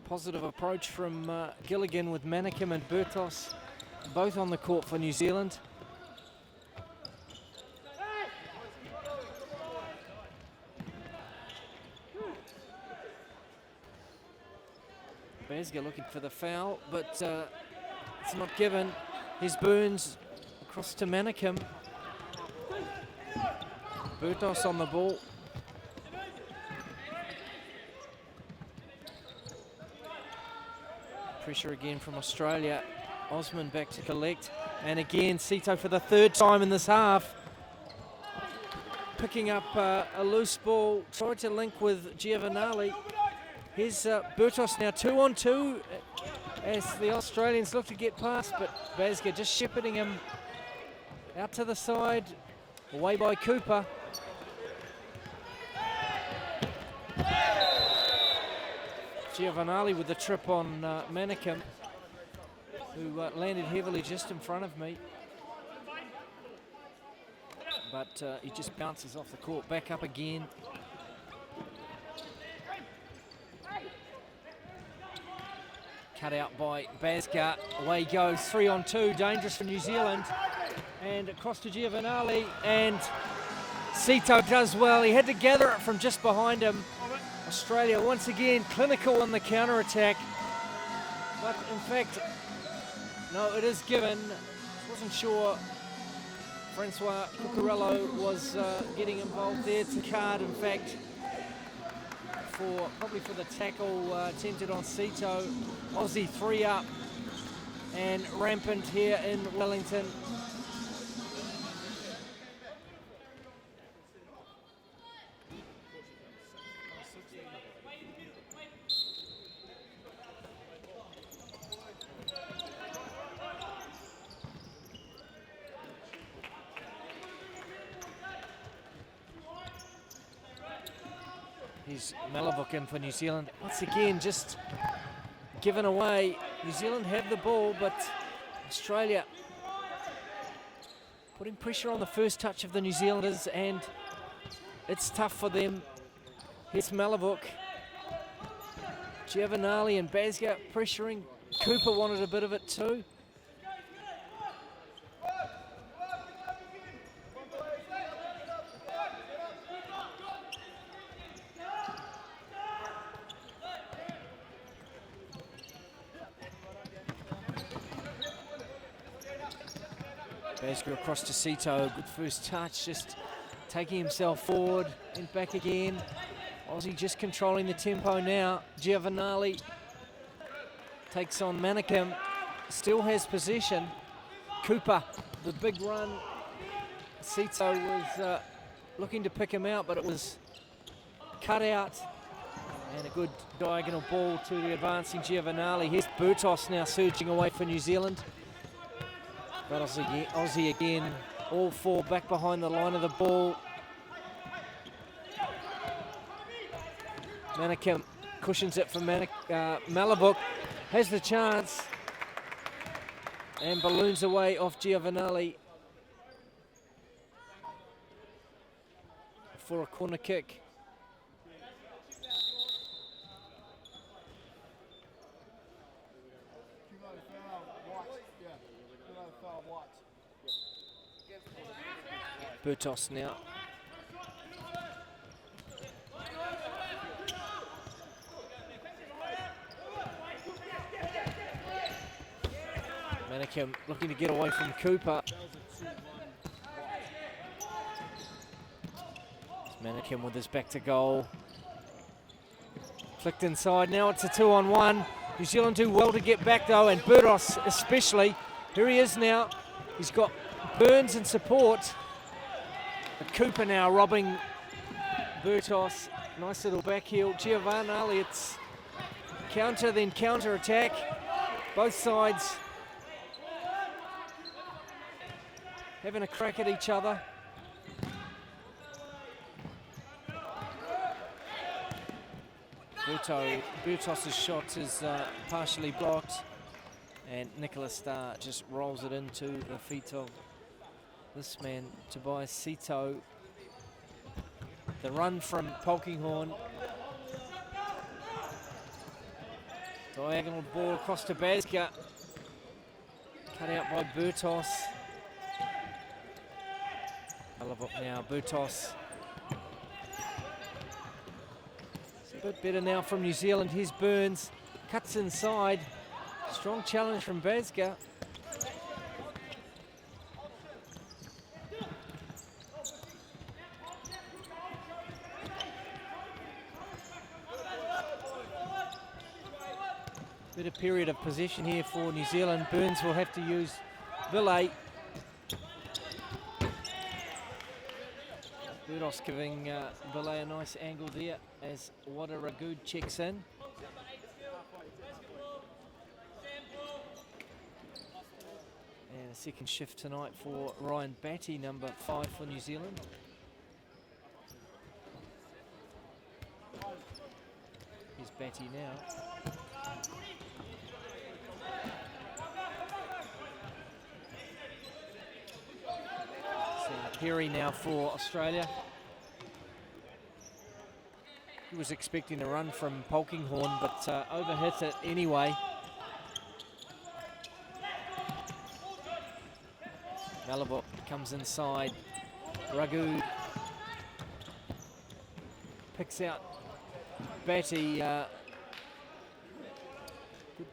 Positive approach from Gilligan with Manicum and Burtos both on the court for New Zealand. Basga looking for the foul, but it's not given. Here's Burns across to Manicum. Burtos on the ball. Pressure again from Australia. Osman back to collect. And again, Sito for the 3rd time in this half. Picking up a loose ball. Tried to link with Giovanali. Here's Burtos now 2-on-2. as the Australians look to get past, but Basga just shepherding him out to the side, away by Cooper. Giovanali with the trip on Manikim, who landed heavily just in front of me. But he just bounces off the court, back up again. Cut out by Basga, away he goes, 3-on-2, dangerous for New Zealand. And across to Giovanali, and Sito does well. He had to gather it from just behind him. Australia once again clinical on the counter-attack. But in fact, no, it is given. Wasn't sure Francois Cucurello was getting involved there. It's a card, in fact, probably for the tackle attempted on Sito. Aussie 3 up and rampant here in Wellington. Here's Malavook in for New Zealand. Once again, just given away. New Zealand have the ball, but Australia putting pressure on the first touch of the New Zealanders, and it's tough for them. Here's Malavook. Giovanali and Basga pressuring. Cooper wanted a bit of it too. Basga across to Sito, good first touch, just taking himself forward and back again. Aussie just controlling the tempo now. Giovanali takes on Manikim, still has possession. Cooper, the big run. Sito was looking to pick him out, but it was cut out. And a good diagonal ball to the advancing Giovanali. Here's Burtos now surging away for New Zealand. But Aussie again, all four back behind the line of the ball. Manikim cushions it for Malavook, has the chance and balloons away off Giovanali for a corner kick. Burtos now. Manikim looking to get away from Cooper. Manikim with his back to goal. Flicked inside, now it's a 2-on-1. New Zealand do well to get back though, and Burtos especially. Here he is now. He's got Burns in support. But Cooper now robbing Burtos. Nice little back heel. Giovanali, it's counter, then counter attack. Both sides having a crack at each other. Burtos' shot is partially blocked, and Nicholas Starr just rolls it into the feet of this man, Tobias Sito. The run from Polkinghorne. Diagonal ball across to Basga. Cut out by Burtos. Malavook now, Burtos. It's a bit better now from New Zealand. Here's Burns. Cuts inside. Strong challenge from Basga. Bit of period of possession here for New Zealand. Burns will have to use Ville. Burtos giving Ville a nice angle there as Wada Ragood checks in. And a second shift tonight for Ryan Batty, number 5 for New Zealand. Here's Batty now. Perry now for Australia. He was expecting a run from Polkinghorne, but overhit it anyway. Malabok comes inside. Ragood picks out Batty. Good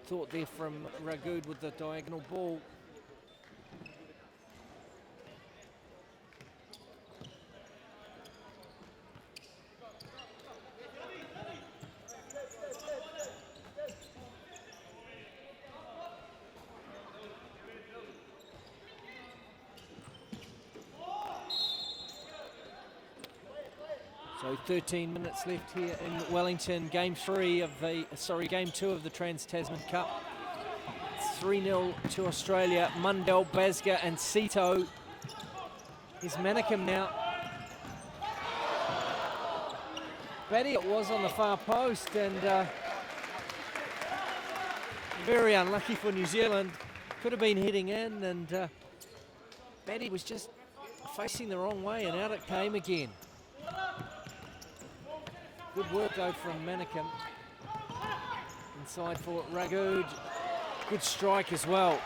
thought there from Ragood with the diagonal ball. So 13 minutes left here in Wellington. Game 2 of the Trans-Tasman Cup. 3-0 to Australia. Mundell, Basga and Sito. Here's Manicum now. Batty it was on the far post, and very unlucky for New Zealand. Could have been heading in, and Batty was just facing the wrong way, and out it came again. Good work though from Manicum. Inside for Ragood. Good strike as well.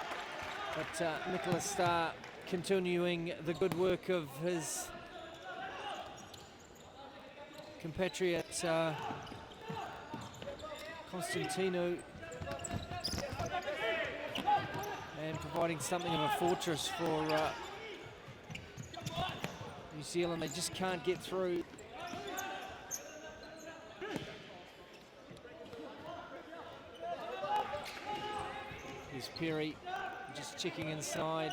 But Nicholas Starr continuing the good work of his compatriot Constantino, and providing something of a fortress for New Zealand. They just can't get through. Here's Perry just checking inside.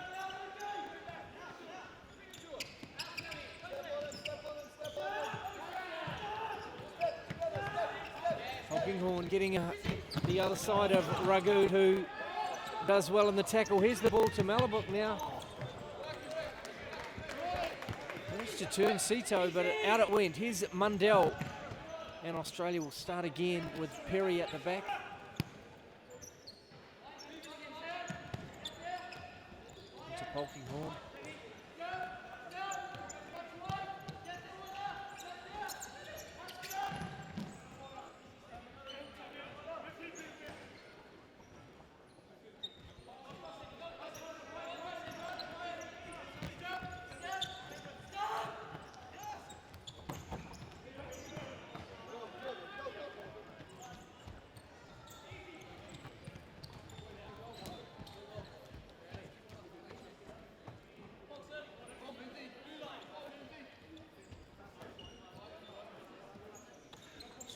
Polkinghorne getting the other side of Ragood, who does well in the tackle. Here's the ball to Malabuk now. Managed to turn Sito, but out it went. Here's Mundell. And Australia will start again with Perry at the back. To Polkinghorne.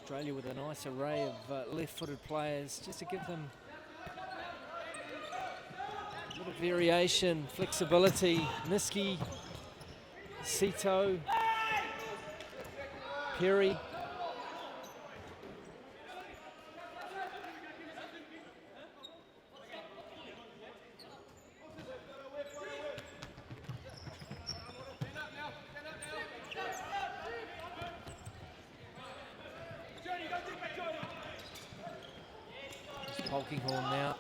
Australia with a nice array of left-footed players, just to give them a bit of variation, flexibility. Niski, Sito, Perry. Polkinghorne now.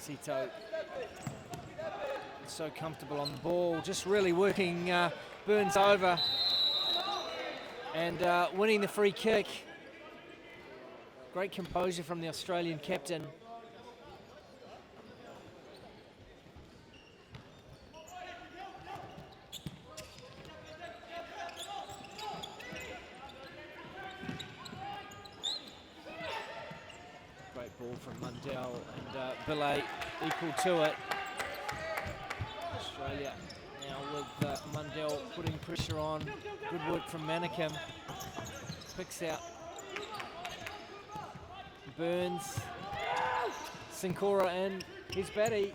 Sito so comfortable on the ball, just really working Burns over and winning the free kick. Great composure from the Australian captain. Ball from Mundell, and Billet equal to it. Australia now with Mundell putting pressure on. Good work from Manicum. Picks out Burns. Sincora and his Batty.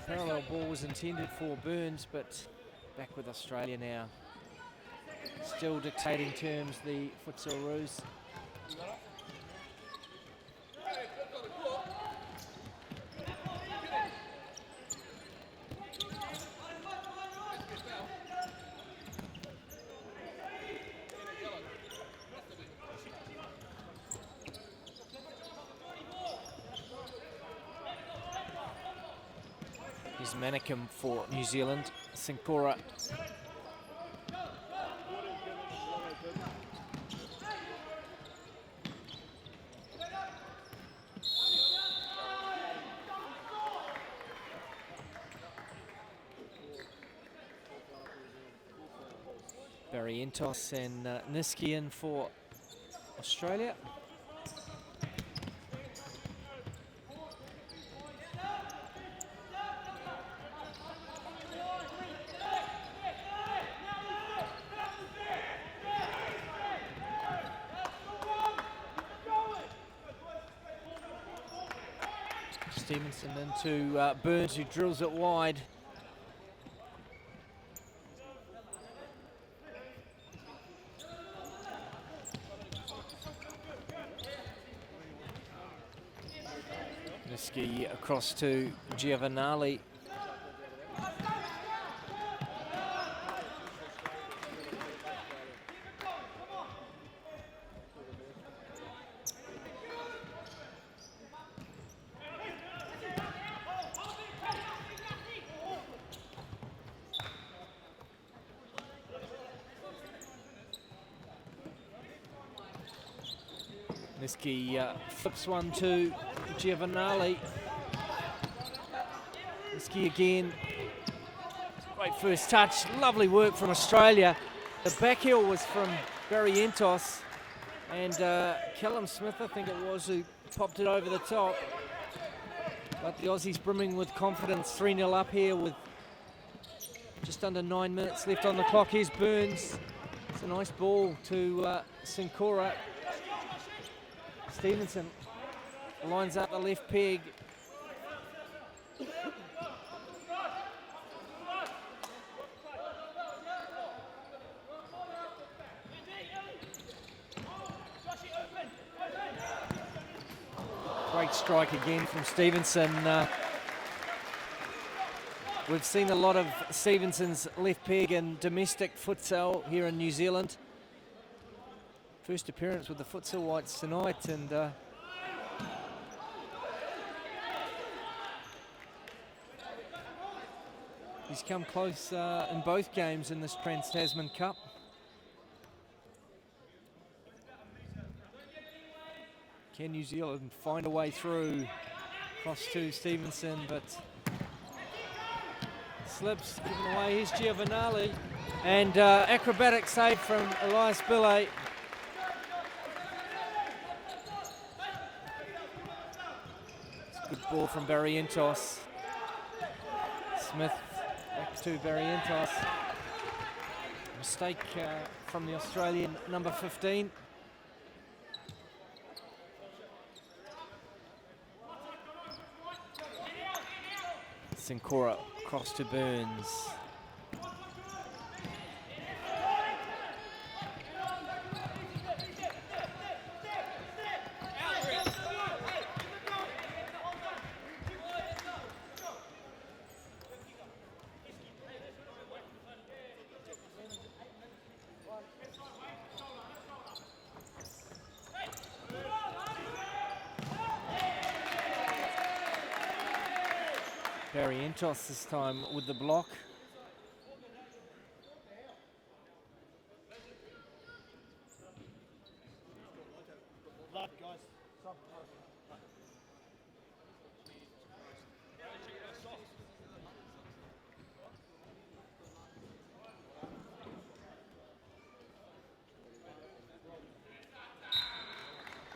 Parallel ball was intended for Burns, but back with Australia now. Still dictating terms, the Futsalroos. Here's Manicum for New Zealand, Sincora. Barrientos and Niski in for Australia. Stevenson into Burns, who drills it wide. Niski across to Giovanali. Niski flips one to Giovanali. Niski again. Great first touch. Lovely work from Australia. The back heel was from Barrientos. And Callum Smith, I think it was, who popped it over the top. But the Aussies brimming with confidence. 3-0 up here with just under 9 minutes left on the clock. Here's Burns. It's a nice ball to Sincora. Stevenson lines up the left peg. Great strike again from Stevenson. We've seen a lot of Stevenson's left peg in domestic futsal here in New Zealand. First appearance with the Futsal Whites tonight, and he's come close in both games in this Trans-Tasman Cup. Can New Zealand find a way through? Cross to Stevenson, but slips, given away. Here's Giovanali, and acrobatic save from Elias Billet. Good ball from Barrientos. Smith back to Barrientos. Mistake from the Australian number 15. Sincora across to Burns. Barrientos this time with the block.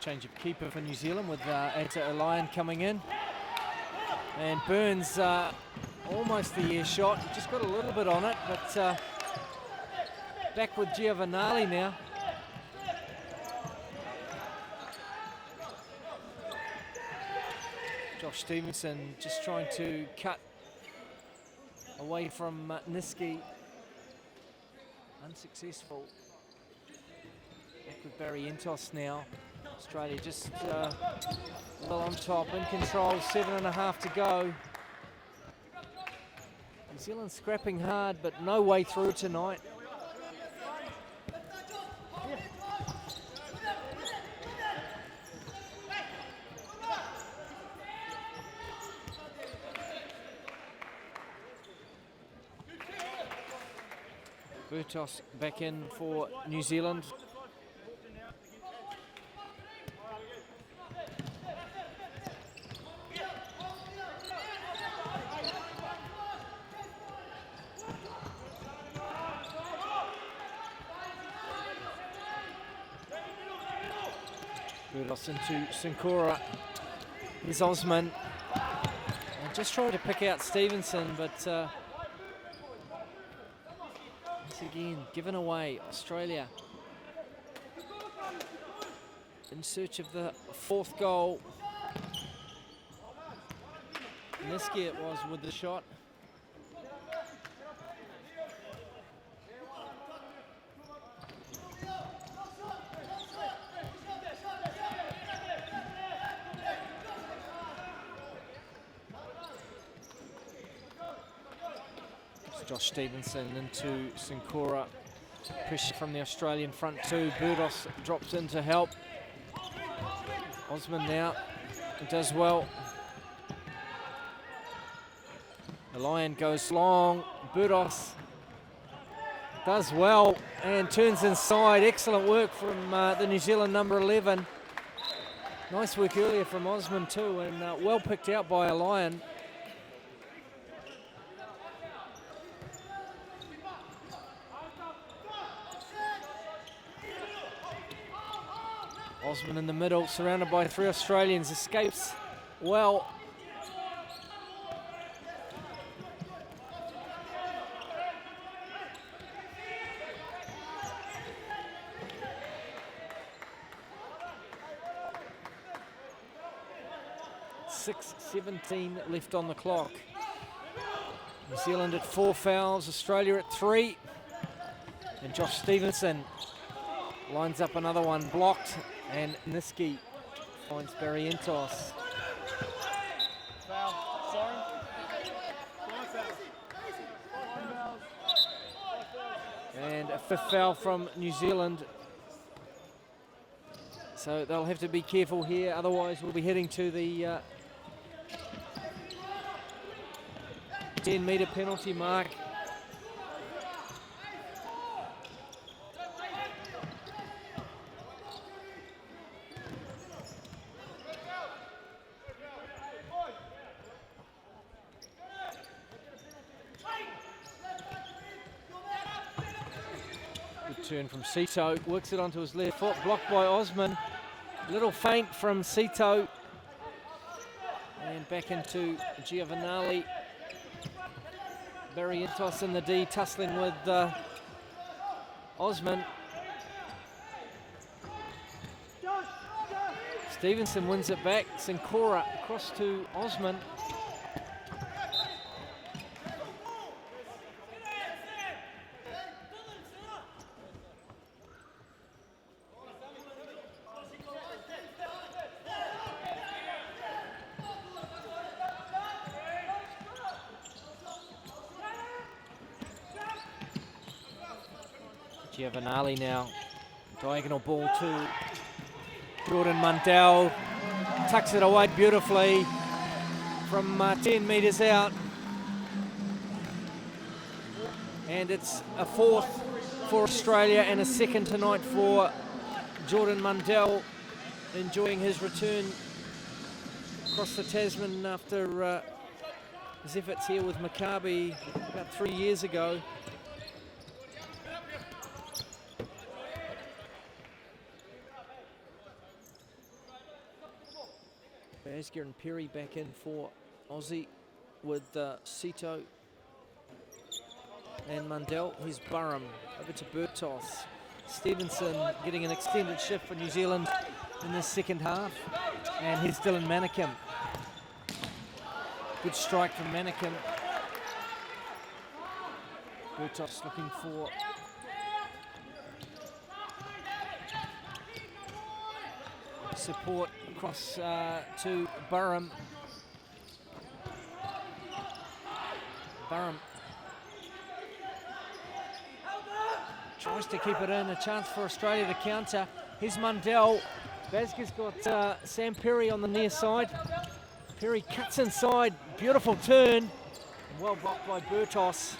Change of keeper for New Zealand with Ata Elian coming in. And Burns almost the ear shot. He just got a little bit on it, but back with Giovanali now. Josh Stevenson just trying to cut away from Niski. unsuccessful. Back with Barry Entos now. Australia just well on top, in control, 7.5 to go. New Zealand scrapping hard, but no way through tonight. Burtos back in for New Zealand. Burtos into Sincora. Here's Osman. And just trying to pick out Stevenson, but again, given away. Australia in search of the 4th goal. Niski it was with the shot. Josh Stevenson into Sincora. Pressure from the Australian front two. Burtos drops in to help. Osman now does well. The Lion goes long. Burtos does well and turns inside. Excellent work from the New Zealand number 11. Nice work earlier from Osman too, and well picked out by a Lion. Osman in the middle, surrounded by 3 Australians, escapes well. .6:17 left on the clock. New Zealand at 4 fouls, Australia at 3. And Josh Stevenson lines up another one, blocked. And Niski finds Barry Entos. Foul. Sorry. 5 fouls. And a 5th foul from New Zealand. So they'll have to be careful here, otherwise we'll be heading to the 10-metre penalty mark. Turn from Sito, works it onto his left foot, blocked by Osman. Little feint from Sito. And back into Giovanali. Barry Entos in the D, tussling with Osman. Stevenson wins it back. Sincora across to Osman. Giovanali now, diagonal ball to Jordan Mundell, tucks it away beautifully from 10 metres out. And it's a 4th for Australia and a 2nd tonight for Jordan Mundell, enjoying his return across the Tasman after his efforts here with Maccabi about 3 years ago. Asger and Perry back in for Aussie with Sito and Mundell. Here's Burham over to Burtos. Stevenson getting an extended shift for New Zealand in the 2nd half. And here's Dylan Manikin. Good strike from Manikin. Burtos looking for support across to Burham. Burham tries to keep it in, a chance for Australia to counter. Here's Mundell. Vasquez got Sam Perry on the near side. Perry cuts inside, beautiful turn. Well blocked by Burtos.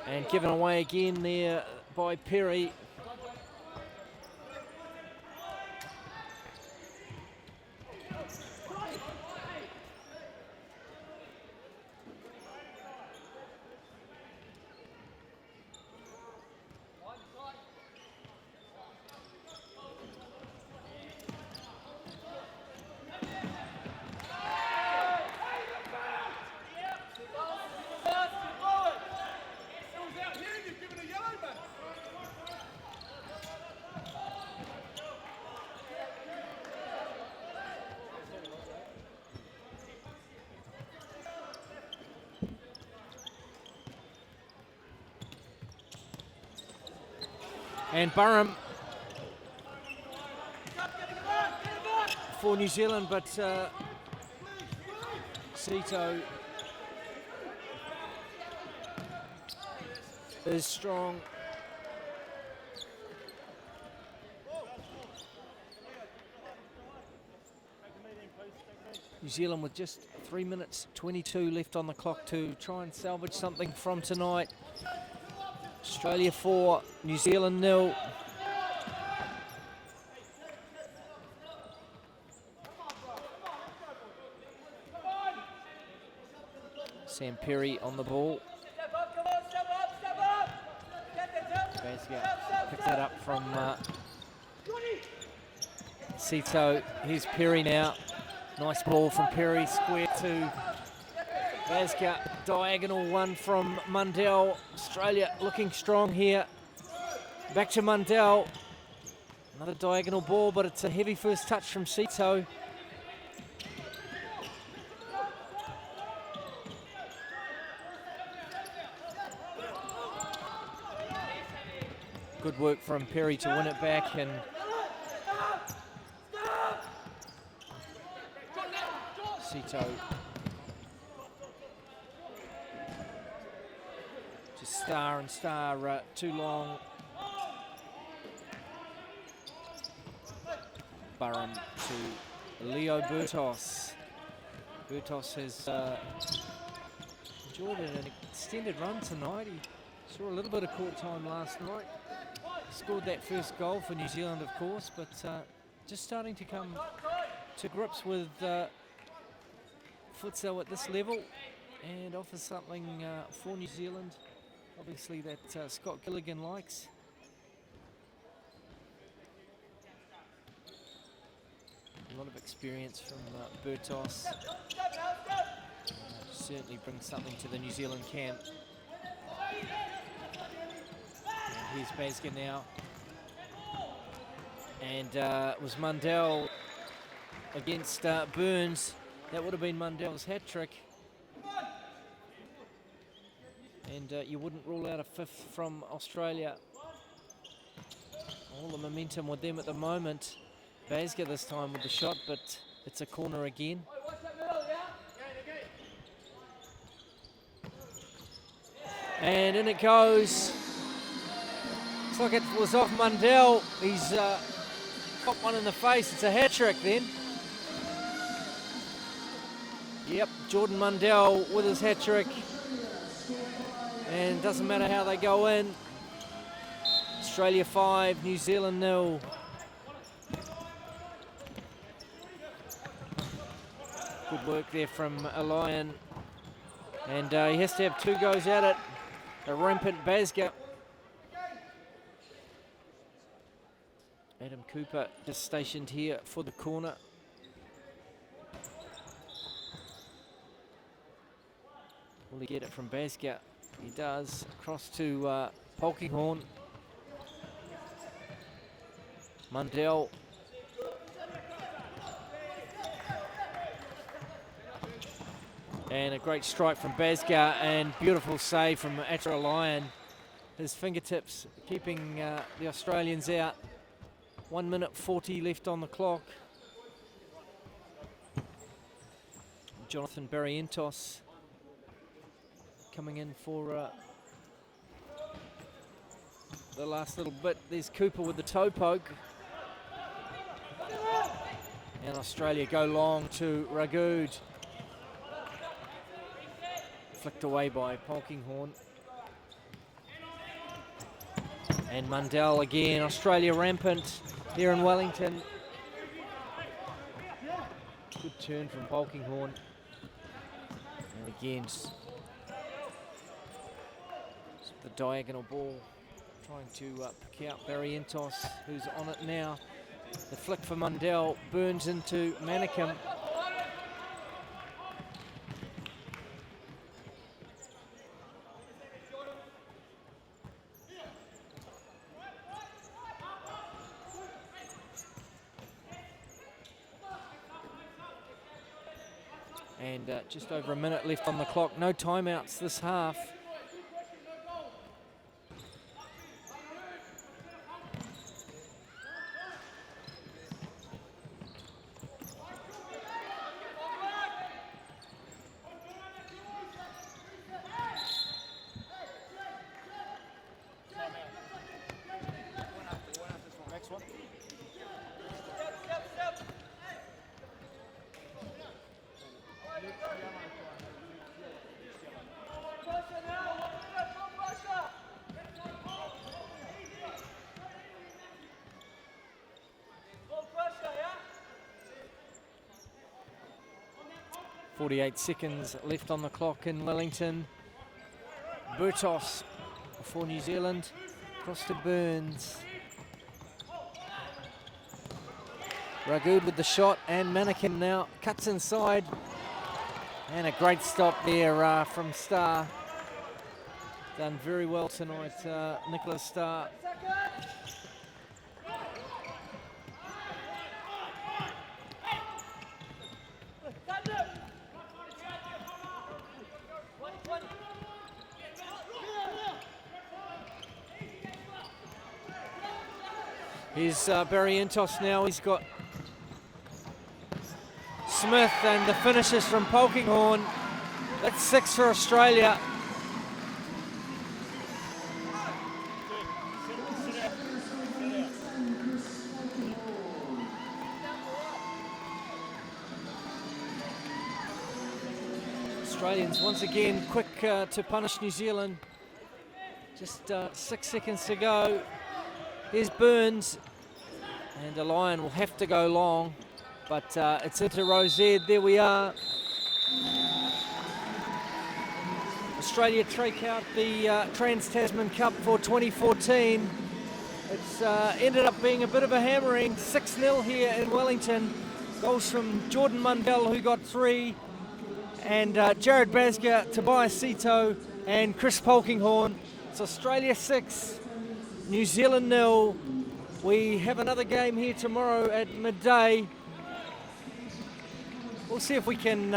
And given away again there by Perry. And Burham for New Zealand, but Sito is strong. New Zealand with just 3 minutes 22 left on the clock to try and salvage something from tonight. Australia 4, New Zealand 0. Sam Perry on the ball. Picked that up from Sito. Here's Perry now. Nice ball from Perry, square to Vasca. Diagonal one from Mundell. Australia looking strong here. Back to Mundell. Another diagonal ball, but it's a heavy first touch from Sito. Good work from Perry to win it back, and Sito just star and star too long. Burham to Leo Burtos. Burtos has enjoyed an extended run tonight. He saw a little bit of court time last night. Scored that first goal for New Zealand, of course, but just starting to come to grips with futsal at this level and offers something for New Zealand, obviously, that Scott Gilligan likes. A lot of experience from Burtos. Certainly brings something to the New Zealand camp. And here's Baskin now. And it was Mundell against Burns. That would have been Mundell's hat-trick. And you wouldn't rule out a fifth from Australia. All the momentum with them at the moment. Basga this time with the shot, but it's a corner again. And in it goes. Looks like it was off Mundell. He's got one in the face. It's a hat-trick then. Yep, Jordan Mundell with his hat-trick. And doesn't matter how they go in. Australia 5, New Zealand 0. Good work there from Elian. And he has to have two goes at it. A rampant Basga. Adam Cooper just stationed here for the corner. Will he get it from Basga? He does. Across to Polkinghorn. Mundell. And a great strike from Basga and beautiful save from Atra Lyon. His fingertips keeping the Australians out. 1 minute 40 left on the clock. Jonathan Barrientos coming in for the last little bit. There's Cooper with the toe poke. And Australia go long to Ragood. Flicked away by Polkinghorne. And Mundell again. Australia rampant here in Wellington. Good turn from Polkinghorne. And again, the diagonal ball. Trying to pick out Barrientos, who's on it now. The flick for Mundell burns into Manikim. And just over a minute left on the clock. No timeouts this half. .48 seconds left on the clock in Wellington. Burtos for New Zealand. Across to Burns. Ragood with the shot, and Manikin now cuts inside. And a great stop there from Starr. Done very well tonight, Nicholas Starr. Here's Barrientos now. He's got Smith, and the finishes from Polkinghorne. That's 6 for Australia. Australians once again quick to punish New Zealand. Just 6 seconds to go. Here's Burns, and the Lion will have to go long, but it's into row Z. There we are. Australia take out the Trans-Tasman Cup for 2014. It's ended up being a bit of a hammering. 6-0 here in Wellington. Goals from Jordan Mundell, who got 3, and Jared Basga, Tobias Sito, and Chris Polkinghorne. It's Australia 6. New Zealand 0. We have another game here tomorrow at midday. We'll see if we can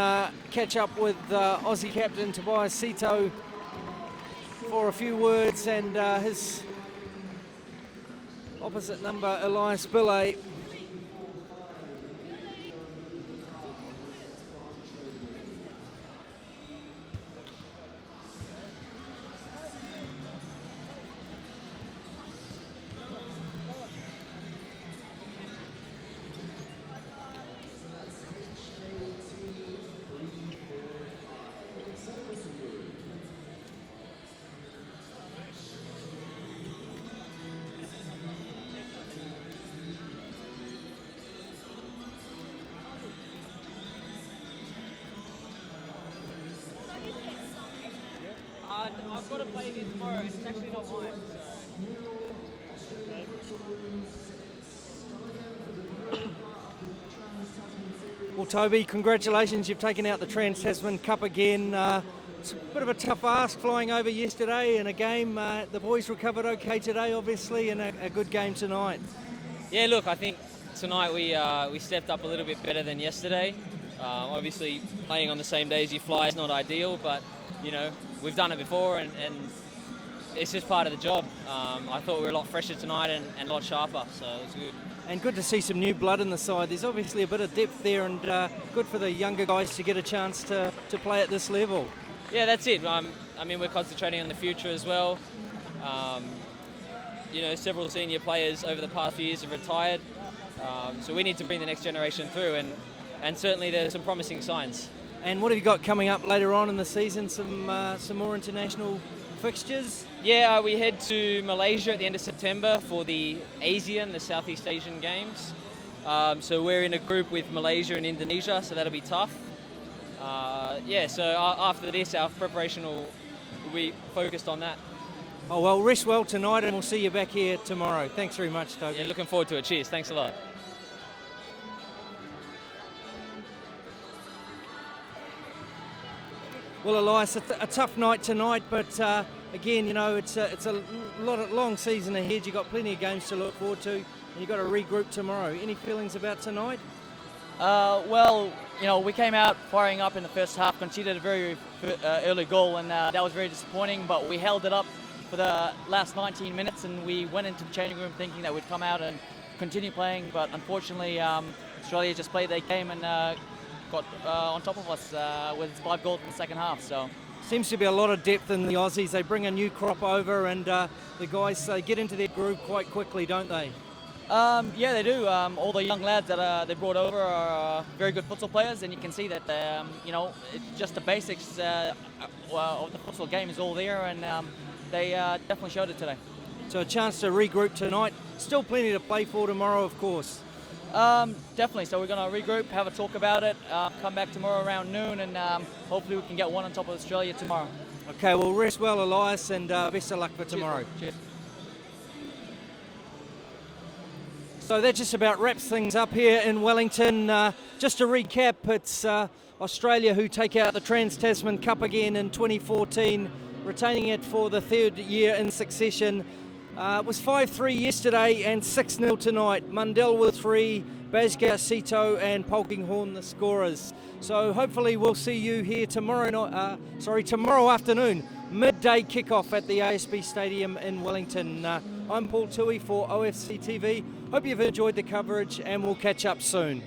catch up with Aussie captain Tobias Sito for a few words, and his opposite number, Elias Billay. I've got to play again tomorrow, and it's actually not mine. Well, Toby, congratulations. You've taken out the Trans-Tasman Cup again. It's a bit of a tough ask flying over yesterday in a game. The boys recovered okay today, obviously, and a good game tonight. Yeah, look, I think tonight we stepped up a little bit better than yesterday. Obviously, playing on the same day as you fly is not ideal, but we've done it before, and it's just part of the job. I thought we were a lot fresher tonight and a lot sharper, so it was good. And good to see some new blood in the side. There's obviously a bit of depth there, and good for the younger guys to get a chance to play at this level. Yeah, that's it. I mean, we're concentrating on the future as well. Several senior players over the past few years have retired, so we need to bring the next generation through, and certainly there's some promising signs. And what have you got coming up later on in the season? Some more international fixtures? Yeah, we head to Malaysia at the end of September for the ASEAN, the Southeast Asian Games. So we're in a group with Malaysia and Indonesia, so that'll be tough. So after this, our preparation will be focused on that. Oh, well, rest well tonight, and we'll see you back here tomorrow. Thanks very much, Toby. Yeah, looking forward to it. Cheers. Thanks a lot. Well, Elias, a tough night tonight, but again, it's a long season ahead. You've got plenty of games to look forward to, and you've got to regroup tomorrow. Any feelings about tonight? We came out firing up in the first half, conceded a very early goal, and that was very disappointing, but we held it up for the last 19 minutes, and we went into the changing room thinking that we'd come out and continue playing, but unfortunately Australia just played their game and got on top of us with 5 goals in the second half. So seems to be a lot of depth in the Aussies. They bring a new crop over, and the guys get into their groove quite quickly, don't they? Yeah, they do. All the young lads that they brought over are very good futsal players, and you can see that just the basics of the futsal game is all there, and they definitely showed it today. So a chance to regroup tonight. Still plenty to play for tomorrow, of course. Definitely. So we're going to regroup, have a talk about it, come back tomorrow around noon, and hopefully we can get one on top of Australia tomorrow. Okay, well, rest well, Elias, and best of luck for tomorrow. Cheers. So that just about wraps things up here in Wellington. Just to recap, it's Australia who take out the Trans-Tasman Cup again in 2014, retaining it for the 3rd year in succession. It was 5-3 yesterday and 6-0 tonight. Mundell with 3, Basgar, Sito and Polkinghorn the scorers. So hopefully we'll see you here tomorrow afternoon. Midday kickoff at the ASB Stadium in Wellington. I'm Paul Tui for OFC TV. Hope you've enjoyed the coverage, and we'll catch up soon.